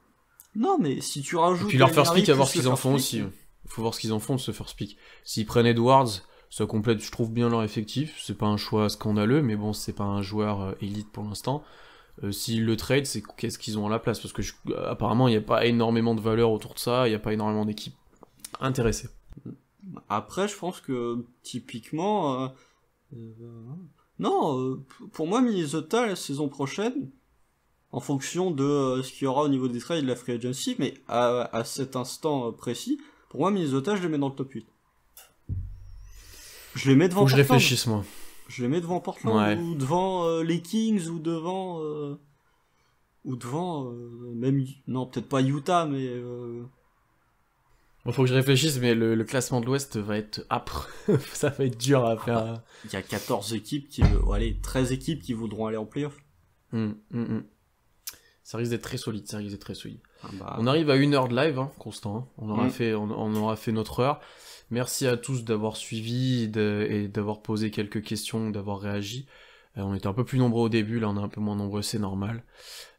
Speaker 2: Non, mais si tu rajoutes...
Speaker 1: Et puis leur first pick, à voir ce qu'ils en font aussi. Il faut voir ce qu'ils en font de ce first pick. S'ils prennent Edwards, ça complète, je trouve, bien leur effectif. C'est pas un choix scandaleux, mais bon, c'est pas un joueur élite pour l'instant. S'ils le trade, c'est qu'est-ce qu'ils ont à la place, parce que apparemment, il n'y a pas énormément de valeur autour de ça, il n'y a pas énormément d'équipes intéressées.
Speaker 2: Après, je pense que, typiquement... Non, pour moi, Minnesota, la saison prochaine, en fonction de ce qu'il y aura au niveau des trades et de la free agency, mais à cet instant précis, pour moi, Minnesota, je les mets dans le top 8. Je les mets devant
Speaker 1: Portland.
Speaker 2: Faut que
Speaker 1: je réfléchisse, moi.
Speaker 2: Je les mets devant Portland, ou devant les Kings, ou devant... même... Non, peut-être pas Utah, mais...
Speaker 1: Bon, faut que je réfléchisse, mais le classement de l'Ouest va être âpre. Ça va être dur à faire.
Speaker 2: Il y a 14 équipes 13 équipes qui voudront aller en playoff.
Speaker 1: Ça risque d'être très solide, On arrive à 1 heure de live, hein, Constant. Hein. On aura fait notre heure. Merci à tous d'avoir suivi et d'avoir posé quelques questions, d'avoir réagi. On était un peu plus nombreux au début, là on est un peu moins nombreux, c'est normal.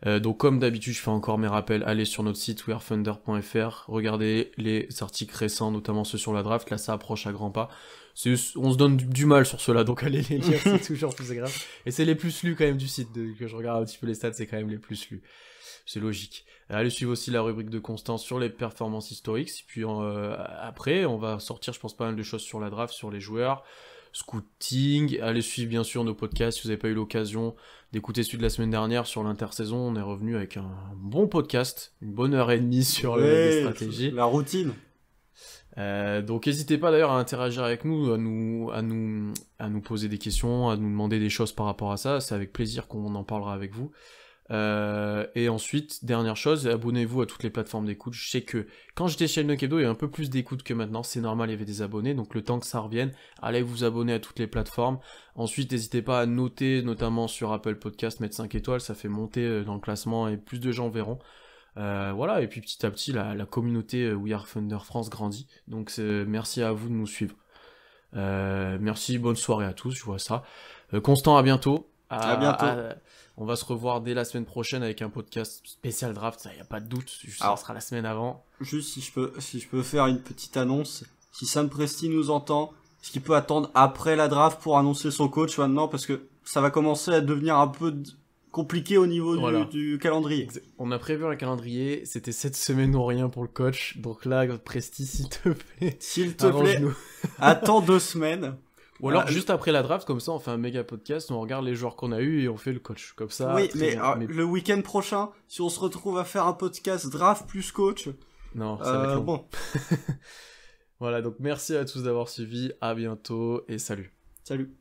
Speaker 1: Donc comme d'habitude, je fais encore mes rappels, allez sur notre site wearethunder.fr, regardez les articles récents, notamment ceux sur la draft, là ça approche à grands pas. On se donne du mal sur ceux-là, donc allez les lire, c'est toujours plus agréable. Et c'est les plus lus quand même du site, que je regarde un petit peu les stats, c'est quand même les plus lus. C'est logique. Allez suivre aussi la rubrique de Constance sur les performances historiques, et puis après on va sortir je pense pas mal de choses sur la draft, sur les joueurs, scouting, allez suivre bien sûr nos podcasts si vous n'avez pas eu l'occasion d'écouter celui de la semaine dernière sur l'intersaison, on est revenu avec un bon podcast, une bonne heure et demie sur les stratégies.
Speaker 2: La routine.
Speaker 1: Donc n'hésitez pas d'ailleurs à interagir avec nous, à nous poser des questions, à nous demander des choses par rapport à ça, c'est avec plaisir qu'on en parlera avec vous. Et ensuite, dernière chose, abonnez-vous à toutes les plateformes d'écoute. Je sais que quand j'étais chez Elnock Hebdo, il y a un peu plus d'écoute que maintenant, c'est normal, il y avait des abonnés, donc le temps que ça revienne, allez vous abonner à toutes les plateformes. Ensuite, n'hésitez pas à noter, notamment sur Apple Podcast, mettre 5 étoiles, ça fait monter dans le classement et plus de gens verront. Voilà, et puis petit à petit, la communauté We Are Thunder France grandit, donc merci à vous de nous suivre. Merci, bonne soirée à tous, je vois ça. Constant, à bientôt.
Speaker 2: À bientôt.
Speaker 1: On va se revoir dès la semaine prochaine avec un podcast spécial draft, ça y a pas de doute, ça sera la semaine avant.
Speaker 2: Juste si je peux faire une petite annonce, si Sam Presti nous entend, est-ce qu'il peut attendre après la draft pour annoncer son coach maintenant, parce que ça va commencer à devenir un peu compliqué au niveau du calendrier.
Speaker 1: On a prévu un calendrier, c'était 7 semaines ou rien pour le coach, donc là Presti s'il te plaît,
Speaker 2: attends 2 semaines.
Speaker 1: Ou alors juste après la draft, comme ça on fait un méga podcast, on regarde les joueurs qu'on a eu et on fait le coach, comme ça.
Speaker 2: Oui, mais le week-end prochain, si on se retrouve à faire un podcast draft plus coach,
Speaker 1: non, ça va être long. Bon. Voilà, donc merci à tous d'avoir suivi, à bientôt et salut.
Speaker 2: Salut.